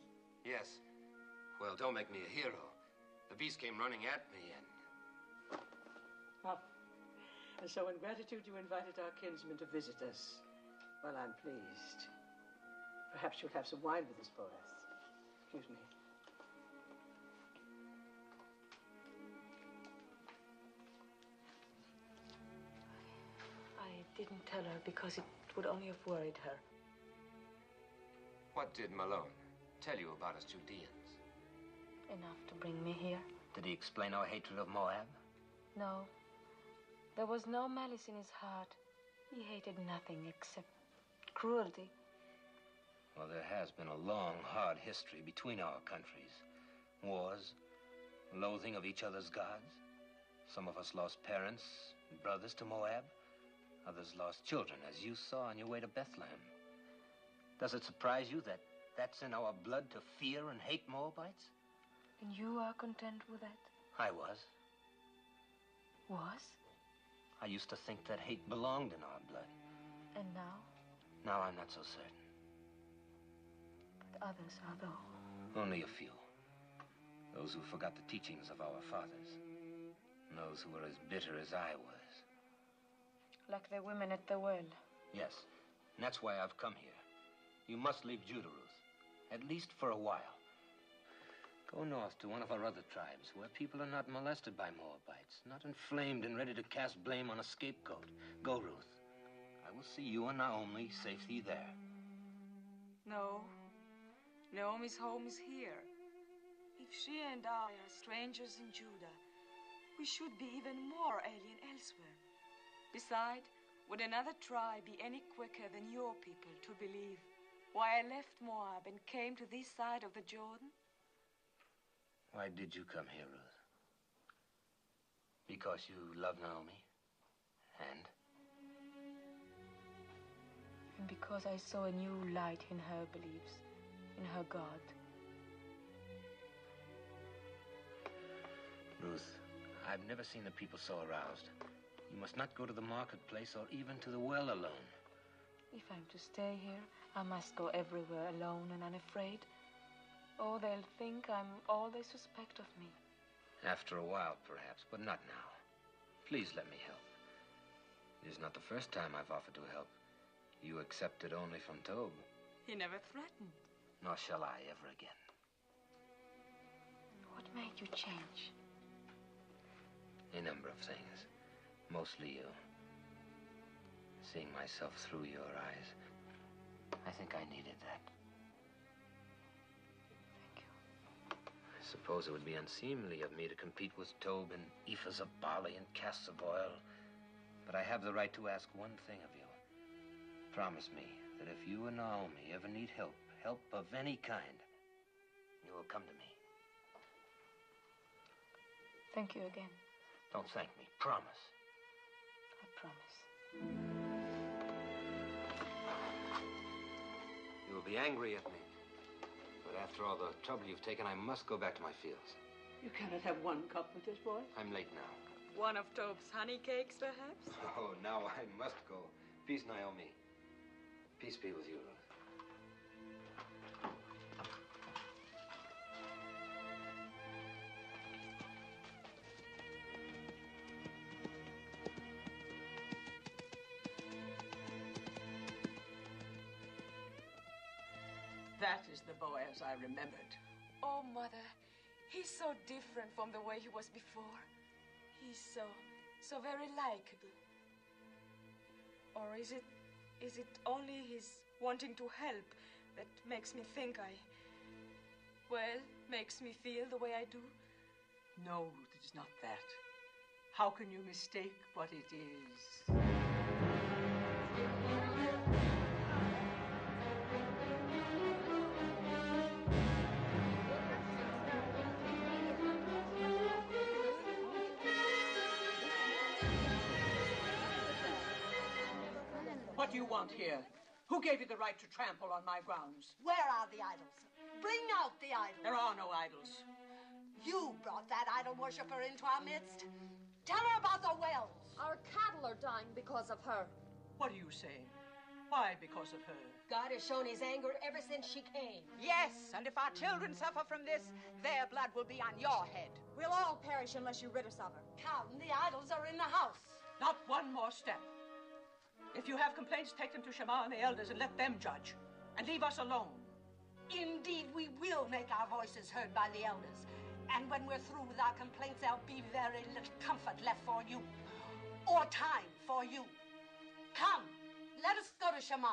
Yes. Well, don't make me a hero. The beast came running at me, and... Oh. And so in gratitude you invited our kinsman to visit us. Well, I'm pleased. Perhaps you'll have some wine with us, Boaz. Excuse me. didn't tell her because it would only have worried her. What did Malone tell you about us Judeans? Enough to bring me here. Did he explain our hatred of Moab? No. There was no malice in his heart. He hated nothing except cruelty. Well, there has been a long, hard history between our countries. Wars, loathing of each other's gods. Some of us lost parents and brothers to Moab. Others lost children, as you saw on your way to Bethlehem. Does it surprise you that that's in our blood to fear and hate Moabites? And you are content with that? I was. Was? I used to think that hate belonged in our blood. And now? Now I'm not so certain. But others are, though. Only a few. Those who forgot the teachings of our fathers. And those who were as bitter as I was. Like the women at the well. Yes, and that's why I've come here. You must leave Judah, Ruth. At least for a while. Go north to one of our other tribes, where people are not molested by Moabites, not inflamed and ready to cast blame on a scapegoat. Go, Ruth. I will see you and Naomi safely there. No. Naomi's home is here. If she and I are strangers in Judah, we should be even more alien elsewhere. Besides, would another tribe be any quicker than your people to believe why I left Moab and came to this side of the Jordan? Why did you come here, Ruth? Because you love Naomi? And because I saw a new light in her beliefs, in her God. Ruth, I've never seen the people so aroused. You must not go to the marketplace or even to the well alone. If I'm to stay here, I must go everywhere alone and unafraid. Oh, they'll think I'm all they suspect of me. After a while, perhaps, but not now. Please let me help. It is not the first time I've offered to help. You accepted only from Tob. He never threatened. Nor shall I ever again. What made you change? A number of things. Mostly you. Seeing myself through your eyes. I think I needed that. Thank you. I suppose it would be unseemly of me to compete with Tob in ephahs of barley and casks of oil. But I have the right to ask one thing of you. Promise me that if you and Naomi ever need help of any kind, you will come to me. Thank you again. Don't thank me. Promise. I promise. You will be angry at me. But after all the trouble you've taken, I must go back to my fields. You cannot have one cup with this boy. I'm late now. One of Tob's honey cakes, perhaps? Oh, now I must go. Peace, Naomi. Peace be with you, Ruth. That is the Boaz I remembered. Oh, Mother, he's so different from the way he was before. He's so very likable. Or is it only his wanting to help that makes me think makes me feel the way I do? No, Ruth, it is not that. How can you mistake what it is? What do you want here? Who gave you the right to trample on my grounds? Where are the idols? Bring out the idols. There are no idols. You brought that idol worshiper into our midst. Tell her about the wells. Our cattle are dying because of her. What are you saying? Why because of her? God has shown his anger ever since she came. Yes, and if our children suffer from this, their blood will be on your head. We'll all perish unless you rid us of her. Come, the idols are in the house. Not one more step. If you have complaints, take them to Shema and the elders and let them judge. And leave us alone. Indeed, we will make our voices heard by the elders. And when we're through with our complaints, there'll be very little comfort left for you. Or time for you. Come, let us go to Shaman.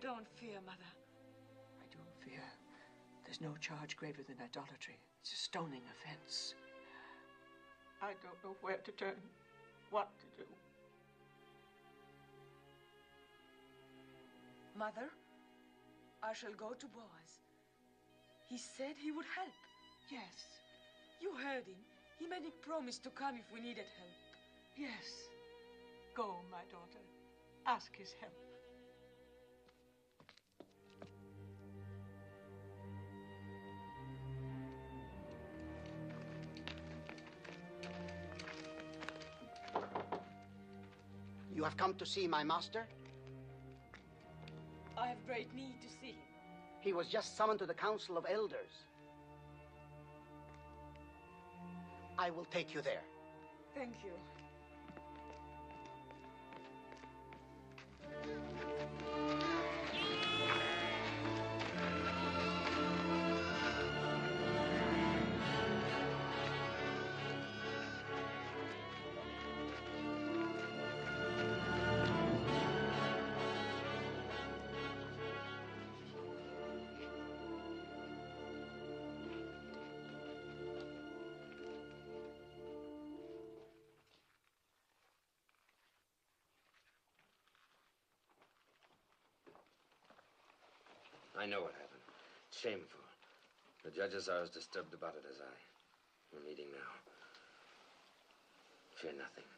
Don't fear, Mother. I do fear. There's no charge greater than idolatry. It's a stoning offense. I don't know where to turn, what to do. Mother, I shall go to Boaz. He said he would help. Yes. You heard him. He made me promise to come if we needed help. Yes. Go, my daughter. Ask his help. You have come to see my master? I have great need to see him. He was just summoned to the Council of Elders. I will take you there. Thank you. I know what happened. It's shameful. The judges are as disturbed about it as I. We're meeting now. Fear nothing.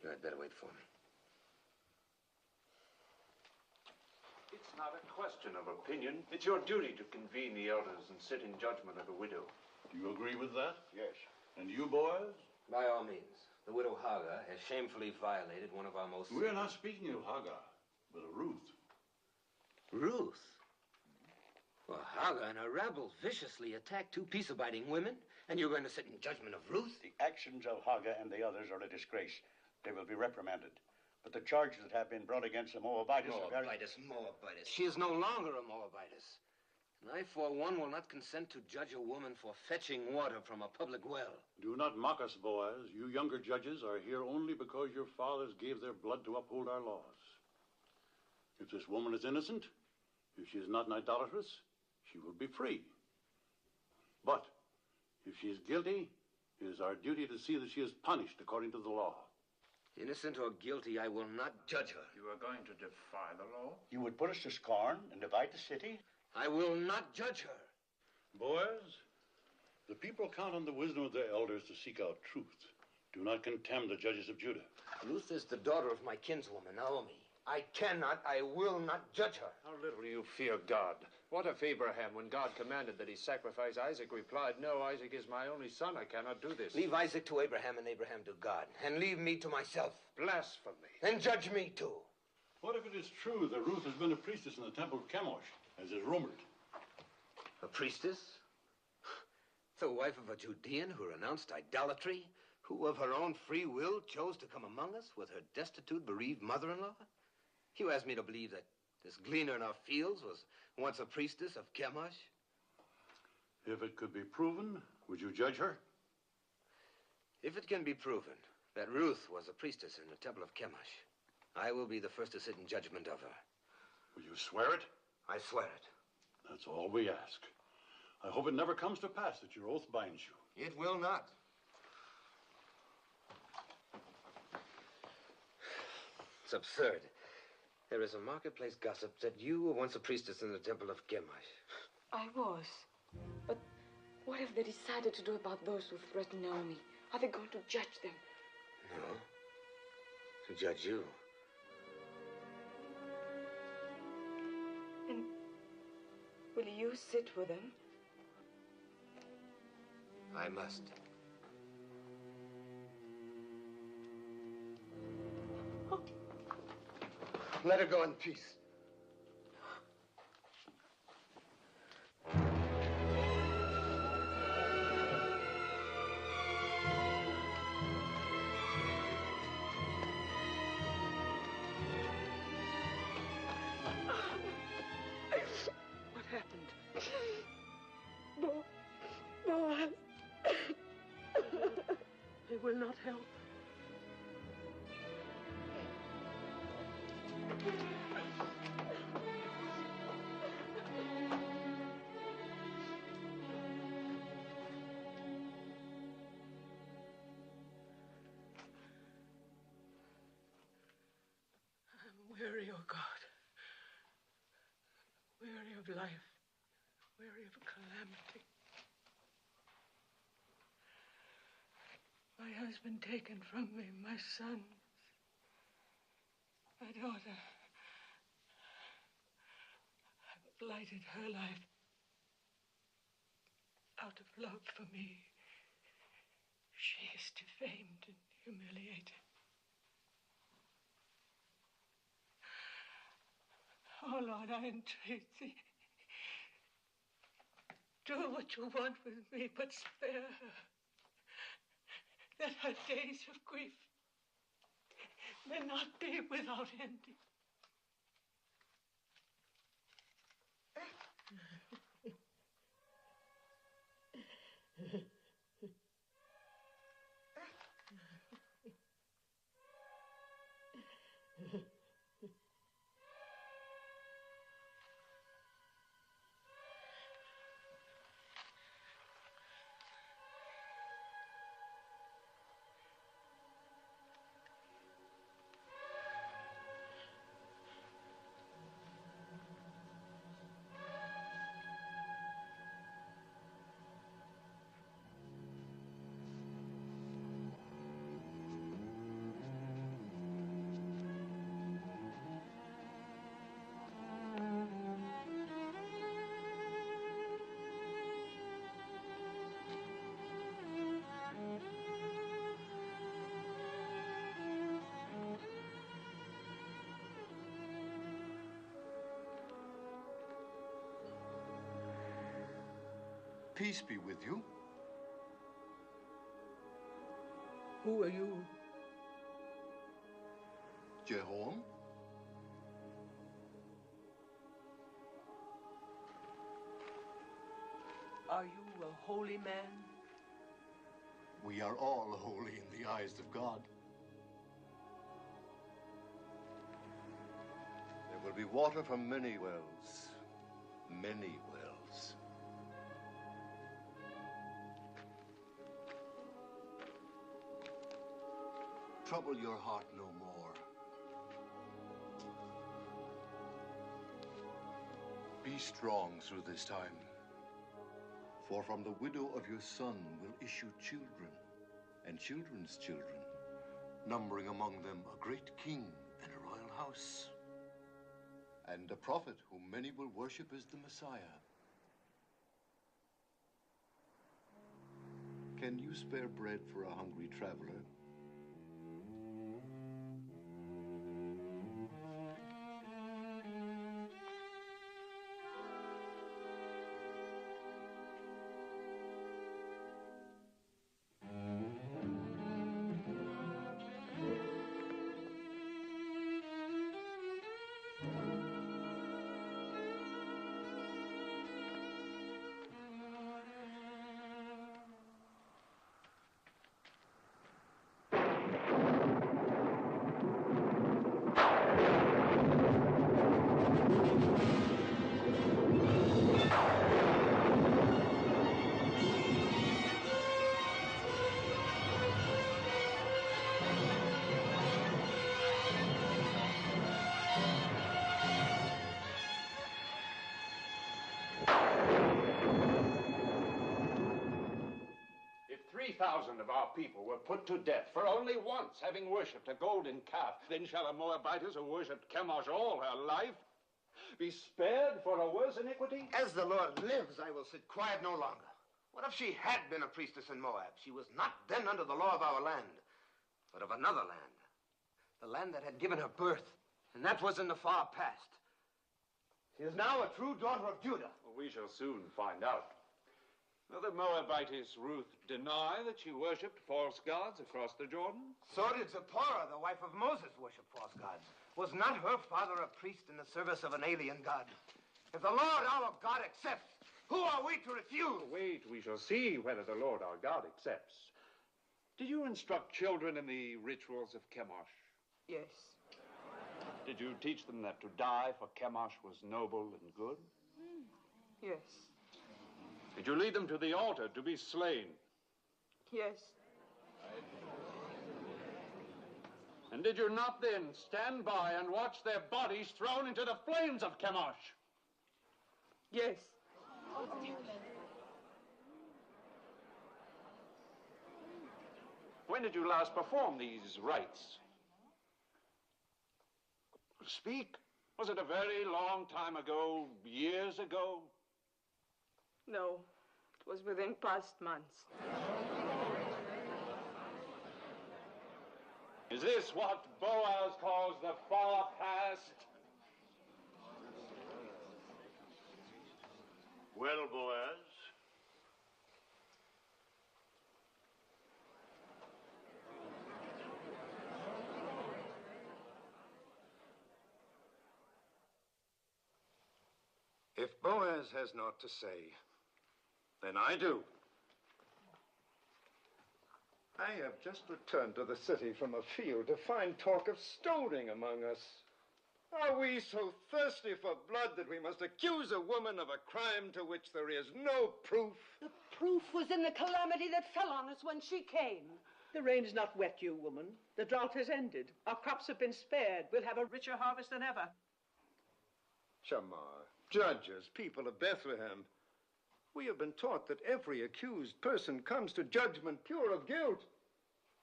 You had better wait for me. It's not a question of opinion. It's your duty to convene the elders and sit in judgment of the widow. Do you agree with that? Yes. And you, boys? By all means. The widow Hagar has shamefully violated one of our most... We're not speaking of Hagar, but of Ruth. Ruth? Well, Hagar and her rabble viciously attacked two peace-abiding women, and you're going to sit in judgment of Ruth? The actions of Hagar and the others are a disgrace. They will be reprimanded. But the charges that have been brought against the Moabites are very... Moabites. She is no longer a Moabitess. And I, for one, will not consent to judge a woman for fetching water from a public well. Do not mock us, Boaz. You younger judges are here only because your fathers gave their blood to uphold our laws. If this woman is innocent, if she is not an idolatress, she will be free. But if she is guilty, it is our duty to see that she is punished according to the law. Innocent or guilty, I will not judge her. You are going to defy the law? You would put us to scorn and divide the city? I will not judge her. Boaz, the people count on the wisdom of their elders to seek out truth. Do not contemn the judges of Judah. Ruth is the daughter of my kinswoman, Naomi. I will not judge her. How little you fear God. What if Abraham, when God commanded that he sacrifice Isaac, replied, "No, Isaac is my only son. I cannot do this." Leave Isaac to Abraham and Abraham to God. And leave me to myself. Blasphemy. And judge me too. What if it is true that Ruth has been a priestess in the temple of Chemosh, as is rumored? A priestess? The wife of a Judean who renounced idolatry? Who of her own free will chose to come among us with her destitute, bereaved mother-in-law? You asked me to believe that this gleaner in our fields was once a priestess of Chemosh? If it could be proven, would you judge her? If it can be proven that Ruth was a priestess in the temple of Chemosh, I will be the first to sit in judgment of her. Will you swear it? I swear it. That's all we ask. I hope it never comes to pass that your oath binds you. It will not. It's absurd. There is a marketplace gossip that you were once a priestess in the temple of Chemosh. I was. But what have they decided to do about those who threaten Naomi? Are they going to judge them? No. To judge you. And will you sit with them? I must. Let her go in peace. cannot help. I'm weary, oh God. Weary of life. Weary of calamity. My husband taken from me, my son, my daughter. I've blighted her life out of love for me. She is defamed and humiliated. Oh, Lord, I entreat thee. Do what you want with me, but spare her. That her days of grief may not be without ending. Peace be with you. Who are you? Jerome? Are you a holy man? We are all holy in the eyes of God. There will be water from many wells. Many wells. Trouble your heart no more. Be strong through this time. For from the widow of your son will issue children, and children's children, numbering among them a great king and a royal house, and a prophet whom many will worship as the Messiah. Can you spare bread for a hungry traveler? If 3,000 of our people were put to death for only once having worshipped a golden calf, then shall a Moabitess who worshipped Chemosh all her life be spared for a worse iniquity? As the Lord lives, I will sit quiet no longer. What if she had been a priestess in Moab? She was not then under the law of our land, but of another land. The land that had given her birth, and that was in the far past. She is now a true daughter of Judah. Well, we shall soon find out. Will the Moabitess Ruth deny that she worshipped false gods across the Jordan? So did Zipporah, the wife of Moses, worship false gods. Was not her father a priest in the service of an alien god? If the Lord our God accepts, who are we to refuse? Wait, we shall see whether the Lord our God accepts. Did you instruct children in the rituals of Chemosh? Yes. Did you teach them that to die for Chemosh was noble and good? Yes. Did you lead them to the altar to be slain? Yes. And did you not then stand by and watch their bodies thrown into the flames of Chemosh? Yes. When did you last perform these rites? Speak. Was it a very long time ago, years ago? No, it was within past months. Is this what Boaz calls the far past? Well, Boaz, If Boaz has naught to say, then I do. I have just returned to the city from a field to find talk of stoning among us. Are we so thirsty for blood that we must accuse a woman of a crime to which there is no proof? The proof was in the calamity that fell on us when she came. The rain's not wet you, woman. The drought has ended. Our crops have been spared. We'll have a richer harvest than ever. Shamar, judges, people of Bethlehem, we have been taught that every accused person comes to judgment pure of guilt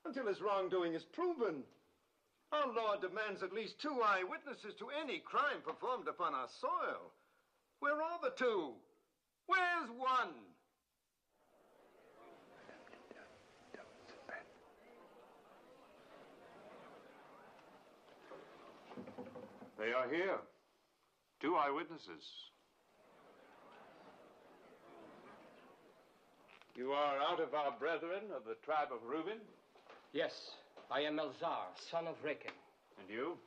until his wrongdoing is proven. Our law demands at least 2 eyewitnesses to any crime performed upon our soil. Where are the 2? Where's one? They are here. 2 eyewitnesses. You are out of our brethren of the tribe of Reuben? Yes, I am Elzar, son of Rechel. And you?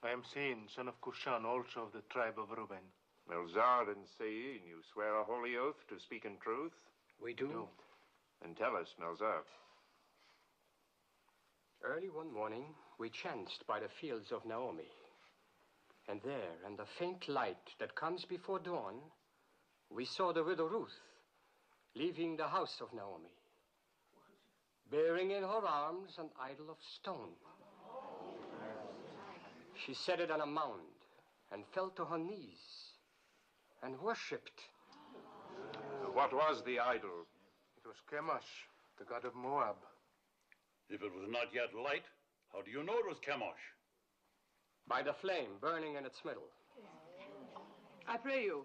I am Sein, son of Kushan, also of the tribe of Reuben. Elzar and Sein, you swear a holy oath to speak in truth? We do. Then tell us, Melzar. Early one morning, we chanced by the fields of Naomi. And there, in the faint light that comes before dawn, we saw the widow Ruth leaving the house of Naomi, bearing in her arms an idol of stone. She set it on a mound and fell to her knees and worshipped. What was the idol? It was Chemosh, the god of Moab. if it was not yet light, how do you know it was Chemosh? By the flame burning in its middle. I pray you,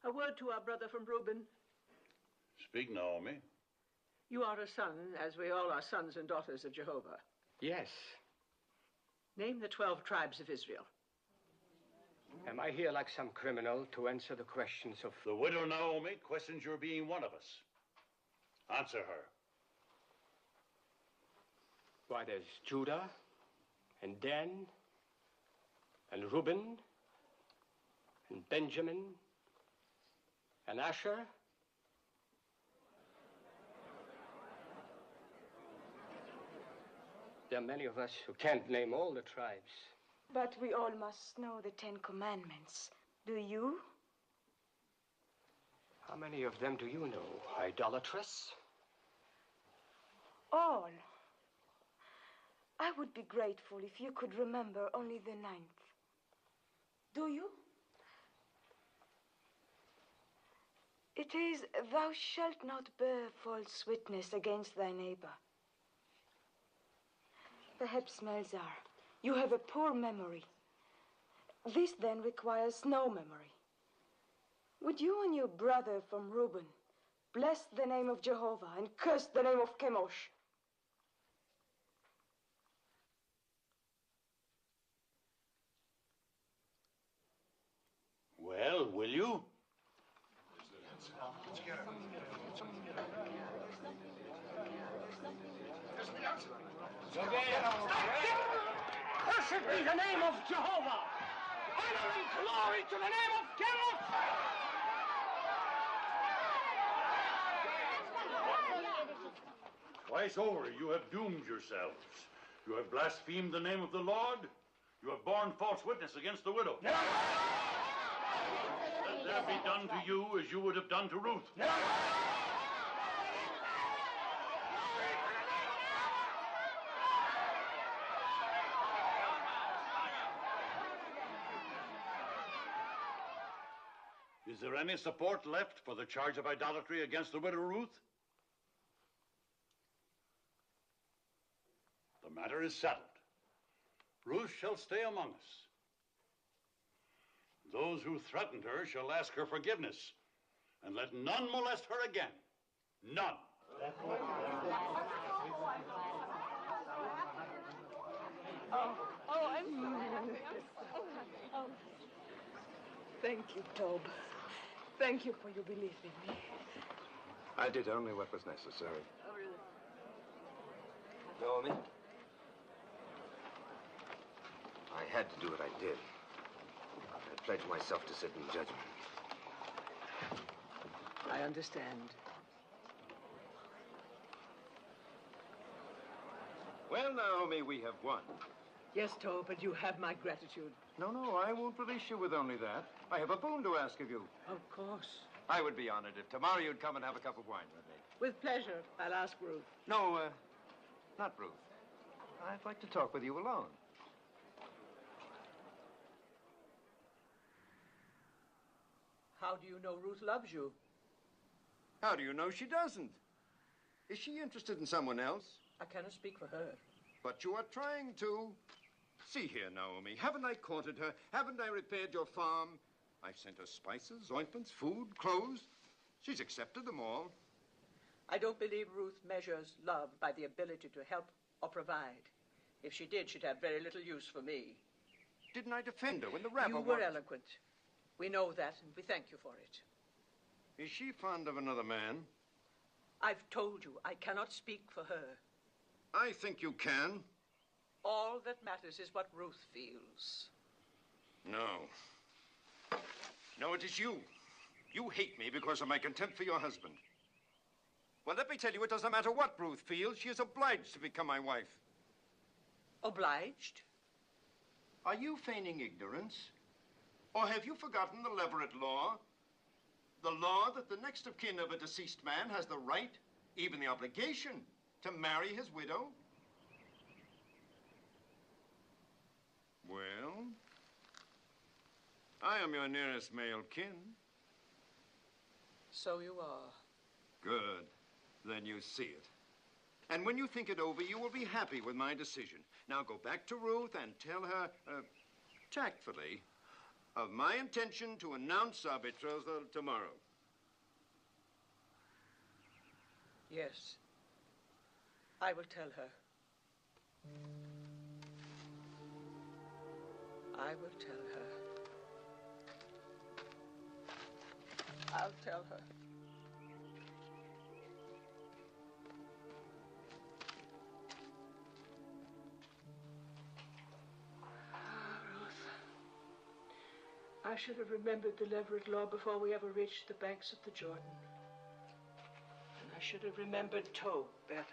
a word to our brother from Reuben. Speak, Naomi. You are a son, as we all are sons and daughters of Jehovah. Yes. Name the 12 tribes of Israel. Am I here like some criminal to answer the questions of... The widow Naomi questions your being one of us. Answer her. Why, there's Judah, and Dan, and Reuben, and Benjamin, and Asher. There are many of us who can't name all the tribes. But we all must know the 10 Commandments. Do you? How many of them do you know, idolatress? All. I would be grateful if you could remember only the 9th. Do you? It is, thou shalt not bear false witness against thy neighbor. Perhaps, Melzar, you have a poor memory. This then requires no memory. Would you and your brother from Reuben bless the name of Jehovah and curse the name of Chemosh? Well, will you? Cursed be the name of Jehovah! Honor and glory to the name of Chemosh! Twice over you have doomed yourselves. You have blasphemed the name of the Lord. You have borne false witness against the widow. Let there be done to you as you would have done to Ruth. Is there any support left for the charge of idolatry against the widow Ruth? The matter is settled. Ruth shall stay among us. Those who threatened her shall ask her forgiveness, and let none molest her again. None. I'm sorry. Thank you, Tob. Thank you for your belief in me. I did only what was necessary. Naomi? I had to do what I did. I pledged myself to sit in judgment. I understand. Well, Naomi, we have won. Yes, Tob, but you have my gratitude. No, I won't release you with only that. I have a boon to ask of you. Of course. I would be honored if tomorrow you'd come and have a cup of wine with me. With pleasure. I'll ask Ruth. No, not Ruth. I'd like to talk with you alone. How do you know Ruth loves you? How do you know she doesn't? Is she interested in someone else? I cannot speak for her. But you are trying to. See here, Naomi. Haven't I courted her? Haven't I repaired your farm? I've sent her spices, ointments, food, clothes. She's accepted them all. I don't believe Ruth measures love by the ability to help or provide. If she did, she'd have very little use for me. Didn't I defend her when the rabble You were eloquent. We know that, and we thank you for it. Is she fond of another man? I've told you, I cannot speak for her. I think you can. All that matters is what Ruth feels. No. No, it is you. You hate me because of my contempt for your husband. Well, let me tell you, it doesn't matter what Ruth feels. She is obliged to become my wife. Obliged? Are you feigning ignorance? Or have you forgotten the Leverett law? The law that the next of kin of a deceased man has the right, even the obligation, to marry his widow? Well, I am your nearest male kin. So you are. Good. Then you see it. And when you think it over, you will be happy with my decision. Now go back to Ruth and tell her, tactfully, of my intention to announce our betrothal tomorrow. Yes. I will tell her. I will tell her. I'll tell her. I should have remembered the Leverett law before we ever reached the banks of the Jordan. And I should have remembered Tob better.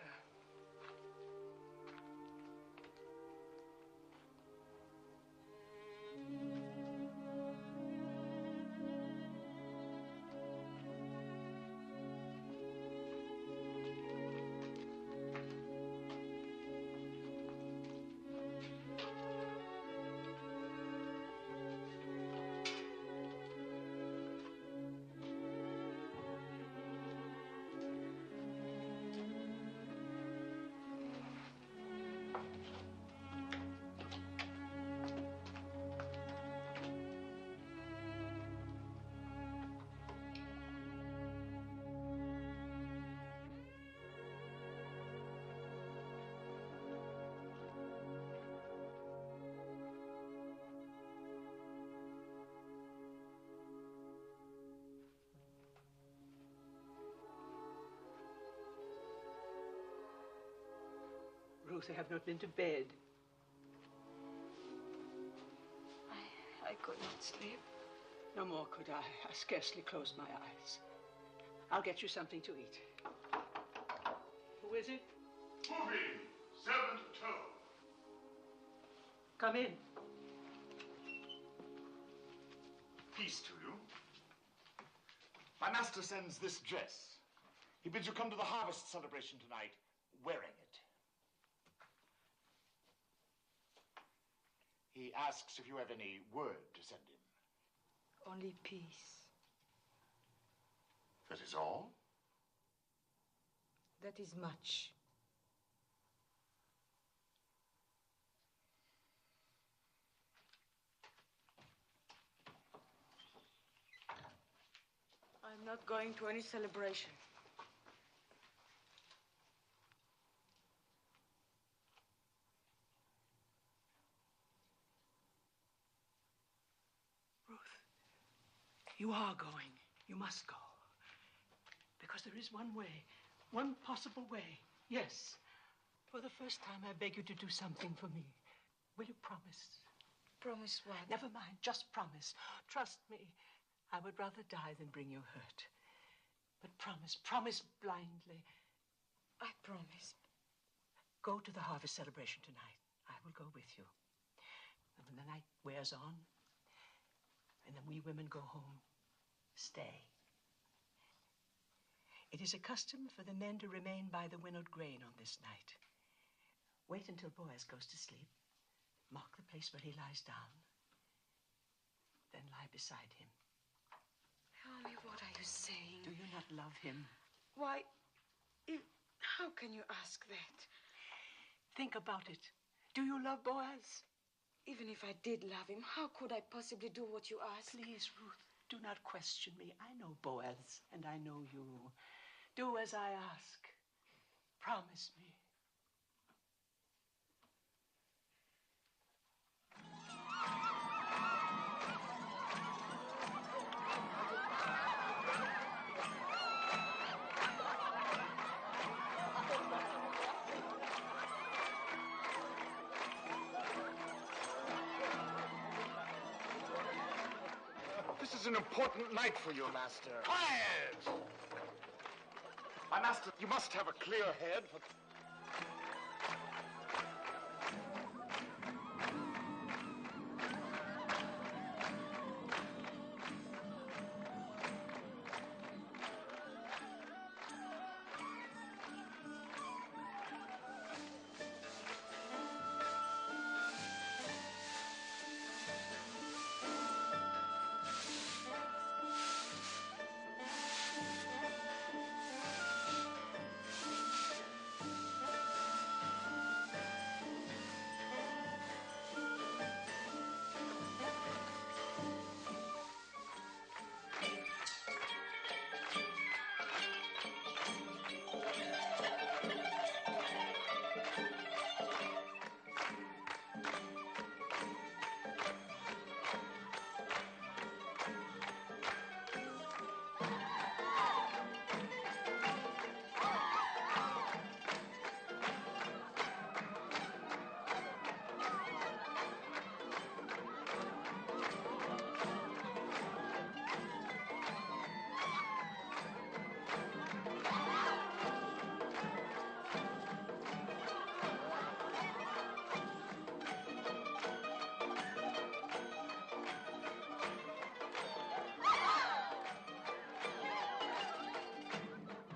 Ruth, I have not been to bed. I could not sleep. No more could I. I scarcely closed my eyes. I'll get you something to eat. Who is it? Moving. 7-2. Come in. Peace to you. My master sends this dress. He bids you come to the harvest celebration tonight wearing it. He asks if you have any word to send him. Only peace. That is all? That is much. I'm not going to any celebration. Ruth, you are going. You must go. Because there is one way, one possible way. Yes. For the first time, I beg you to do something for me. Will you promise? Promise what? Never mind. Just promise. Trust me. I would rather die than bring you hurt. But promise. Promise blindly. I promise. Go to the harvest celebration tonight. I will go with you. And when the night wears on, and then we women go home, stay. It is a custom for the men to remain by the winnowed grain on this night. Wait until Boaz goes to sleep. Mark the place where he lies down. Then lie beside him. Mommy, what are you saying? Do you not love him? Why, how can you ask that? Think about it. Do you love Boaz? Even if I did love him, how could I possibly do what you ask? Please, Ruth, do not question me. I know Boaz, and I know you. Do as I ask. Promise me. This is an important night for you, Master. Quiet! My master, you must have a clear head for...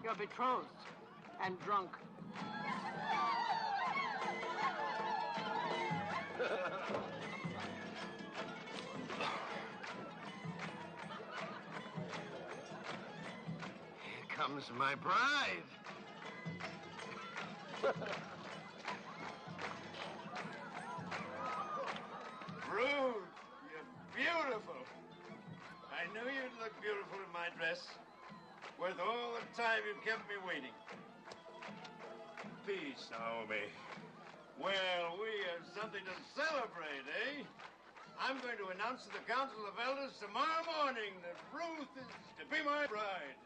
You're betrothed and drunk. Here comes my bride. Ruth, you're beautiful. I knew you'd look beautiful in my dress. Worth all the time you kept me waiting. Peace, Naomi. Well, we have something to celebrate, eh? I'm going to announce to the Council of Elders tomorrow morning that Ruth is to be my bride.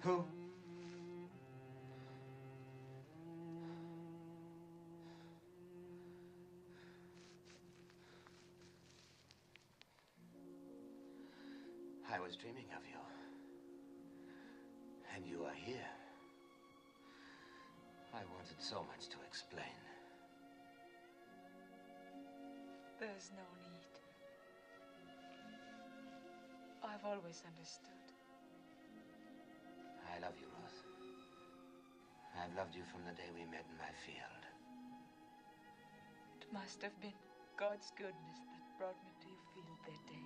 Who? I was dreaming of you. And you are here. I wanted so much to explain. There's no need. I've always understood. I love you, Ruth. I've loved you from the day we met in my field. It must have been God's goodness that brought me to your field that day.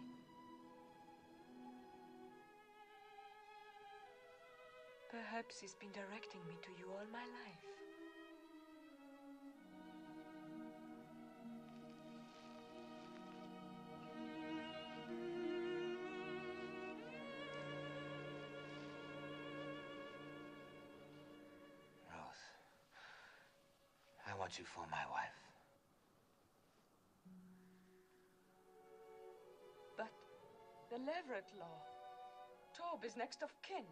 Perhaps he's been directing me to you all my life. Ruth, I want you for my wife. But the Leverett law. Tob is next of kin.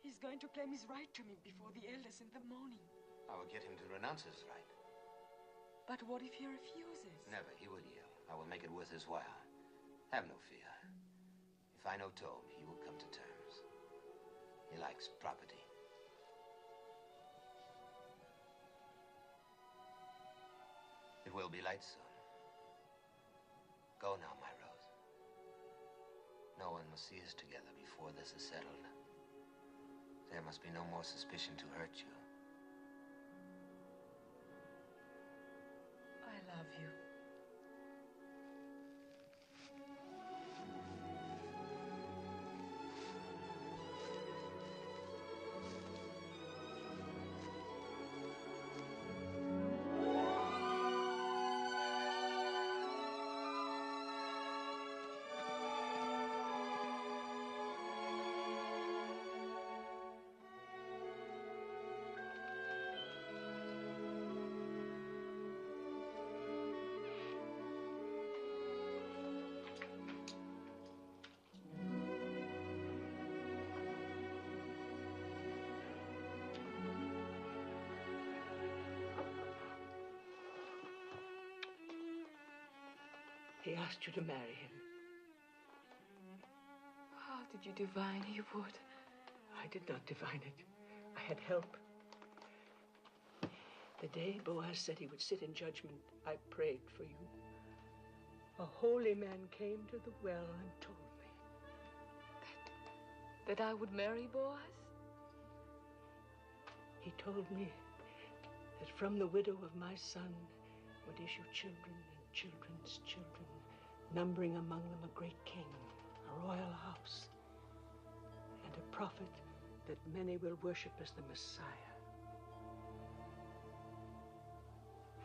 He's going to claim his right to me before the elders in the morning. I will get him to renounce his right. But what if he refuses? Never. He will yield. I will make it worth his while. Have no fear. If I know Tob, he will come to terms. He likes property. It will be light soon. Go now, my Rose. No one must see us together before this is settled. There must be no more suspicion to hurt you. I love you. He asked you to marry him. How Did you divine he would? I did not divine it. I had help. The day Boaz said he would sit in judgment, I prayed for you. A holy man came to the well and told me. That I would marry Boaz? He told me that from the widow of my son would issue children and children's children, numbering among them a great king, a royal house, and a prophet that many will worship as the Messiah.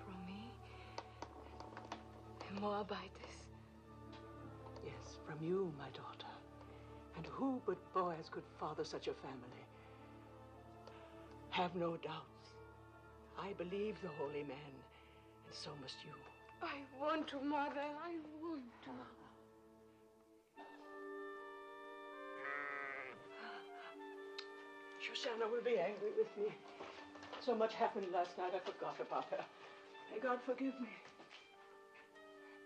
From me? A Moabitess? Yes, from you, my daughter. And who but Boaz could father such a family? Have no doubts. I believe the holy man, and so must you. I want to, Mother. I want to. Shoshana will be angry with me. So much happened last night, I forgot about her. May God forgive me.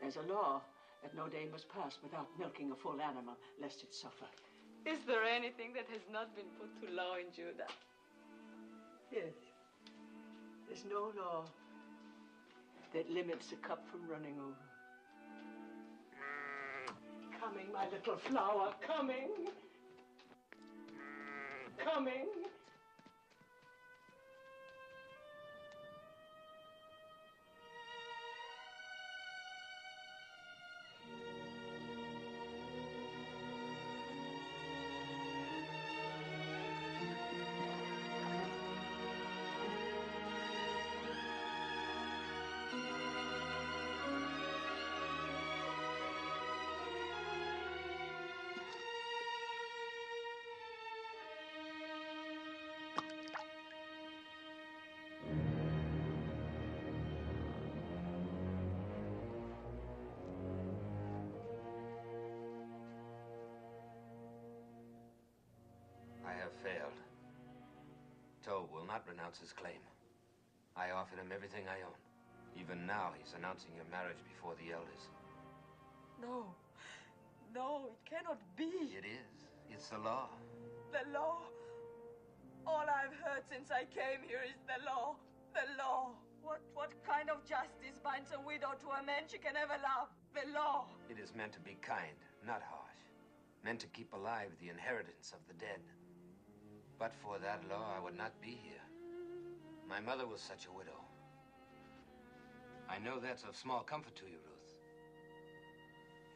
There's a law that no day must pass without milking a full animal, lest it suffer. Is there anything that has not been put to law in Judah? Yes. There's no law that limits a cup from running over. Coming, my little flower, coming. Coming. I have failed. Tob will not renounce his claim. I offered him everything I own. Even now, he's announcing your marriage before the elders. No. No, it cannot be. It is. It's the law. The law. All I've heard since I came here is the law. The law. What kind of justice binds a widow to a man she can never love? The law. It is meant to be kind, not harsh. Meant to keep alive the inheritance of the dead. But for that law, I would not be here. My mother was such a widow. I know that's of small comfort to you, Ruth.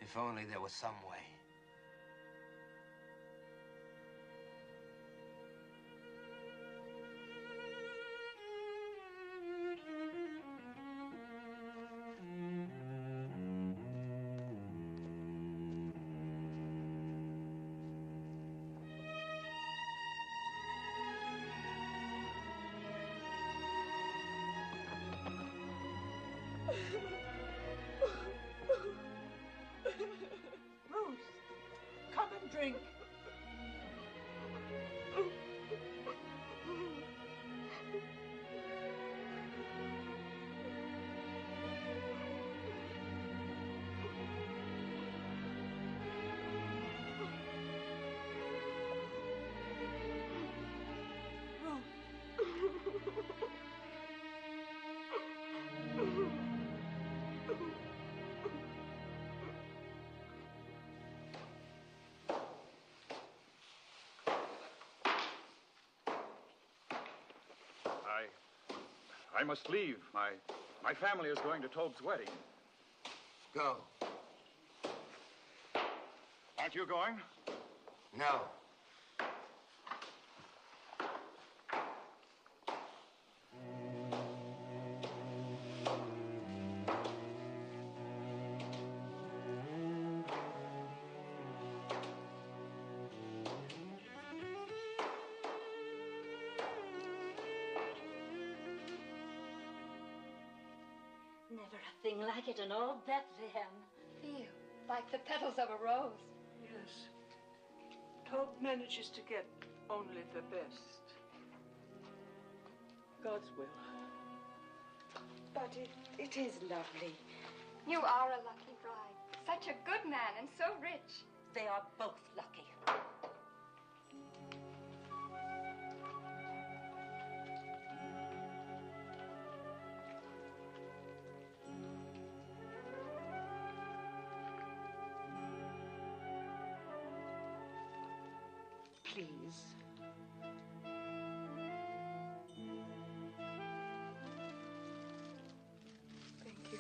If only there was some way. Ruth, come and drink. I must leave. My family is going to Tob's wedding. Go. Aren't you going? No. Never a thing like it in all Bethlehem. Feel like the petals of a rose. Yes. Tob manages to get only the best. God's will. But it is lovely. You are a lucky bride. Such a good man and so rich. They are both lucky. please. Thank you.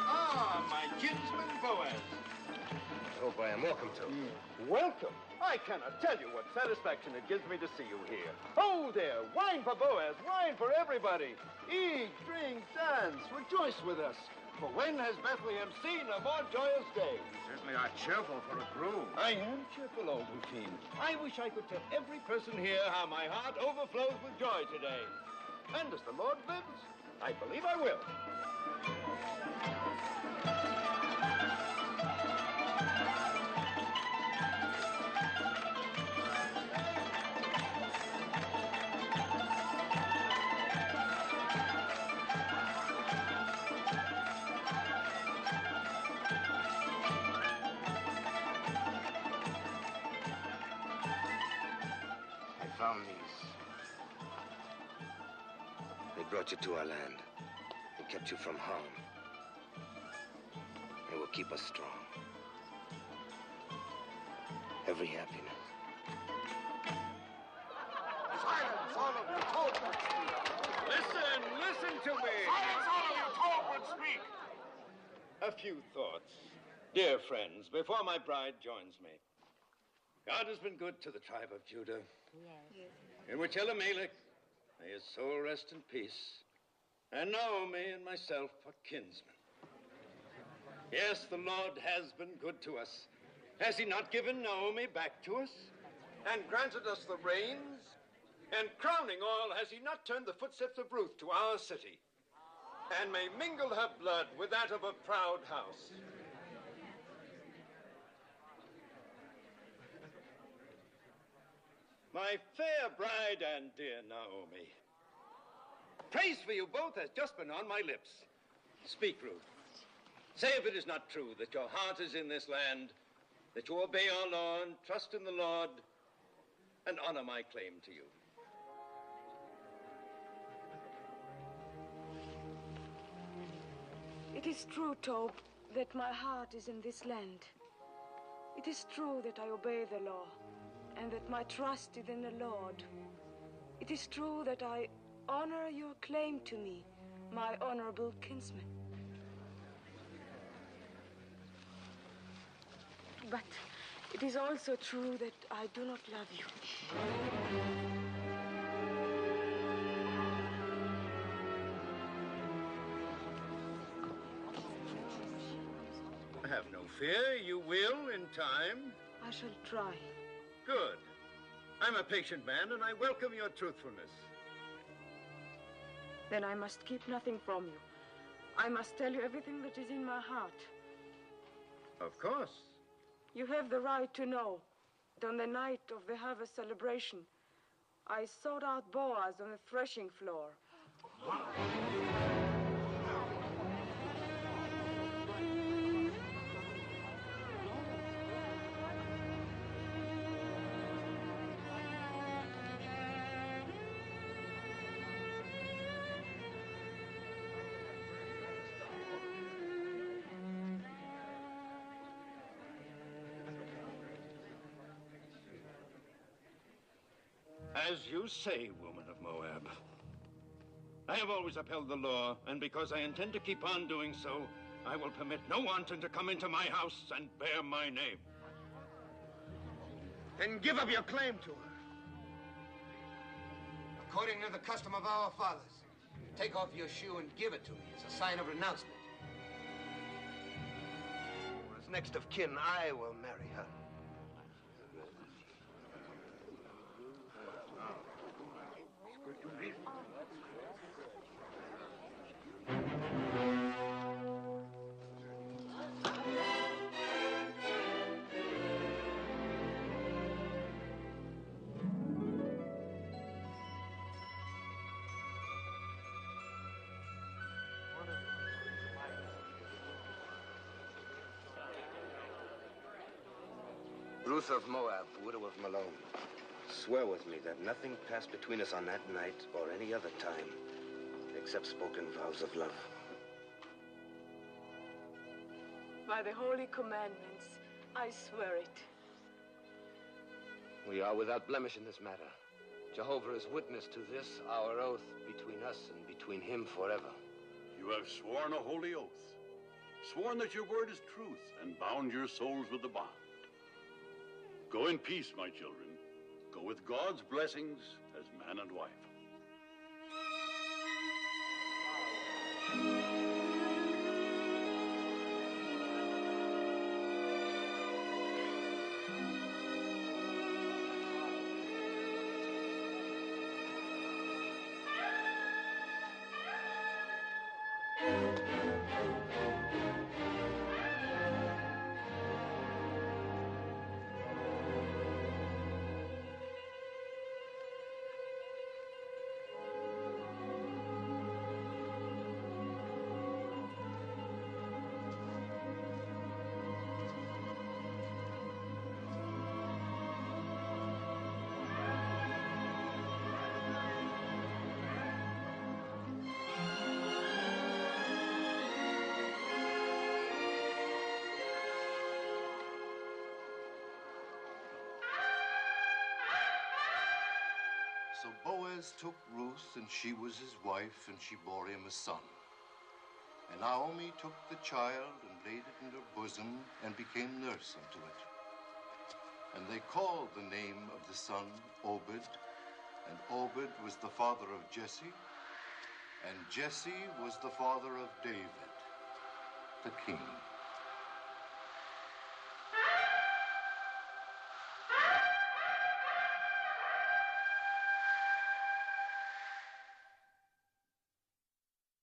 Ah, my kinsman Boaz. I hope I am welcome to. Welcome. I cannot tell you what satisfaction it gives me to see you here. Oh, there, wine for Boaz, wine for everybody. Eat, drink, dance, rejoice with us. For when has Bethlehem seen a more joyous day? You certainly are cheerful for a groom. I am cheerful, old Hufim. I wish I could tell every person here how my heart overflows with joy today. And as the Lord lives, I believe I will. I found these. They brought you to our land. They kept you from harm. They will keep us strong. Every happiness. Silence, all of you. Talk but speak. Listen to me. Silence, all of you. Talk but speak. A few thoughts. Dear friends, before my bride joins me. God has been good to the tribe of Judah. Yes. In which Elimelech, may his soul rest in peace, and Naomi and myself are kinsmen. Yes, the Lord has been good to us. Has he not given Naomi back to us? And granted us the rains? And crowning all, has he not turned the footsteps of Ruth to our city? And may mingle her blood with that of a proud house. My fair bride and dear Naomi, praise for you both has just been on my lips. Speak, Ruth. Say if it is not true that your heart is in this land, that you obey our law and trust in the Lord, and honor my claim to you. It is true, Tob, that my heart is in this land. It is true that I obey the law, and that my trust is in the Lord. It is true that I honor your claim to me, my honorable kinsman. But it is also true that I do not love you. Have no fear, you will in time. I shall try. Good. I'm a patient man, and I welcome your truthfulness. Then I must keep nothing from you. I must tell you everything that is in my heart. Of course. You have the right to know that on the night of the harvest celebration, I sought out Boaz on the threshing floor. As you say, woman of Moab. I have always upheld the law, and because I intend to keep on doing so, I will permit no wanton to come into my house and bear my name. Then give up your claim to her. According to the custom of our fathers, take off your shoe and give it to me as a sign of renouncement. As next of kin, I will marry her. Ruth of Moab, widow of Malone, swear with me that nothing passed between us on that night or any other time except spoken vows of love. By the holy commandments, I swear it. We are without blemish in this matter. Jehovah is witness to this, our oath between us and between him forever. You have sworn a holy oath, sworn that your word is truth, and bound your souls with the bond. Go in peace, my children. Go with God's blessings as man and wife. So Boaz took Ruth, and she was his wife, and she bore him a son. And Naomi took the child and laid it in her bosom and became nurse unto it. And they called the name of the son Obed, and Obed was the father of Jesse, and Jesse was the father of David, the king.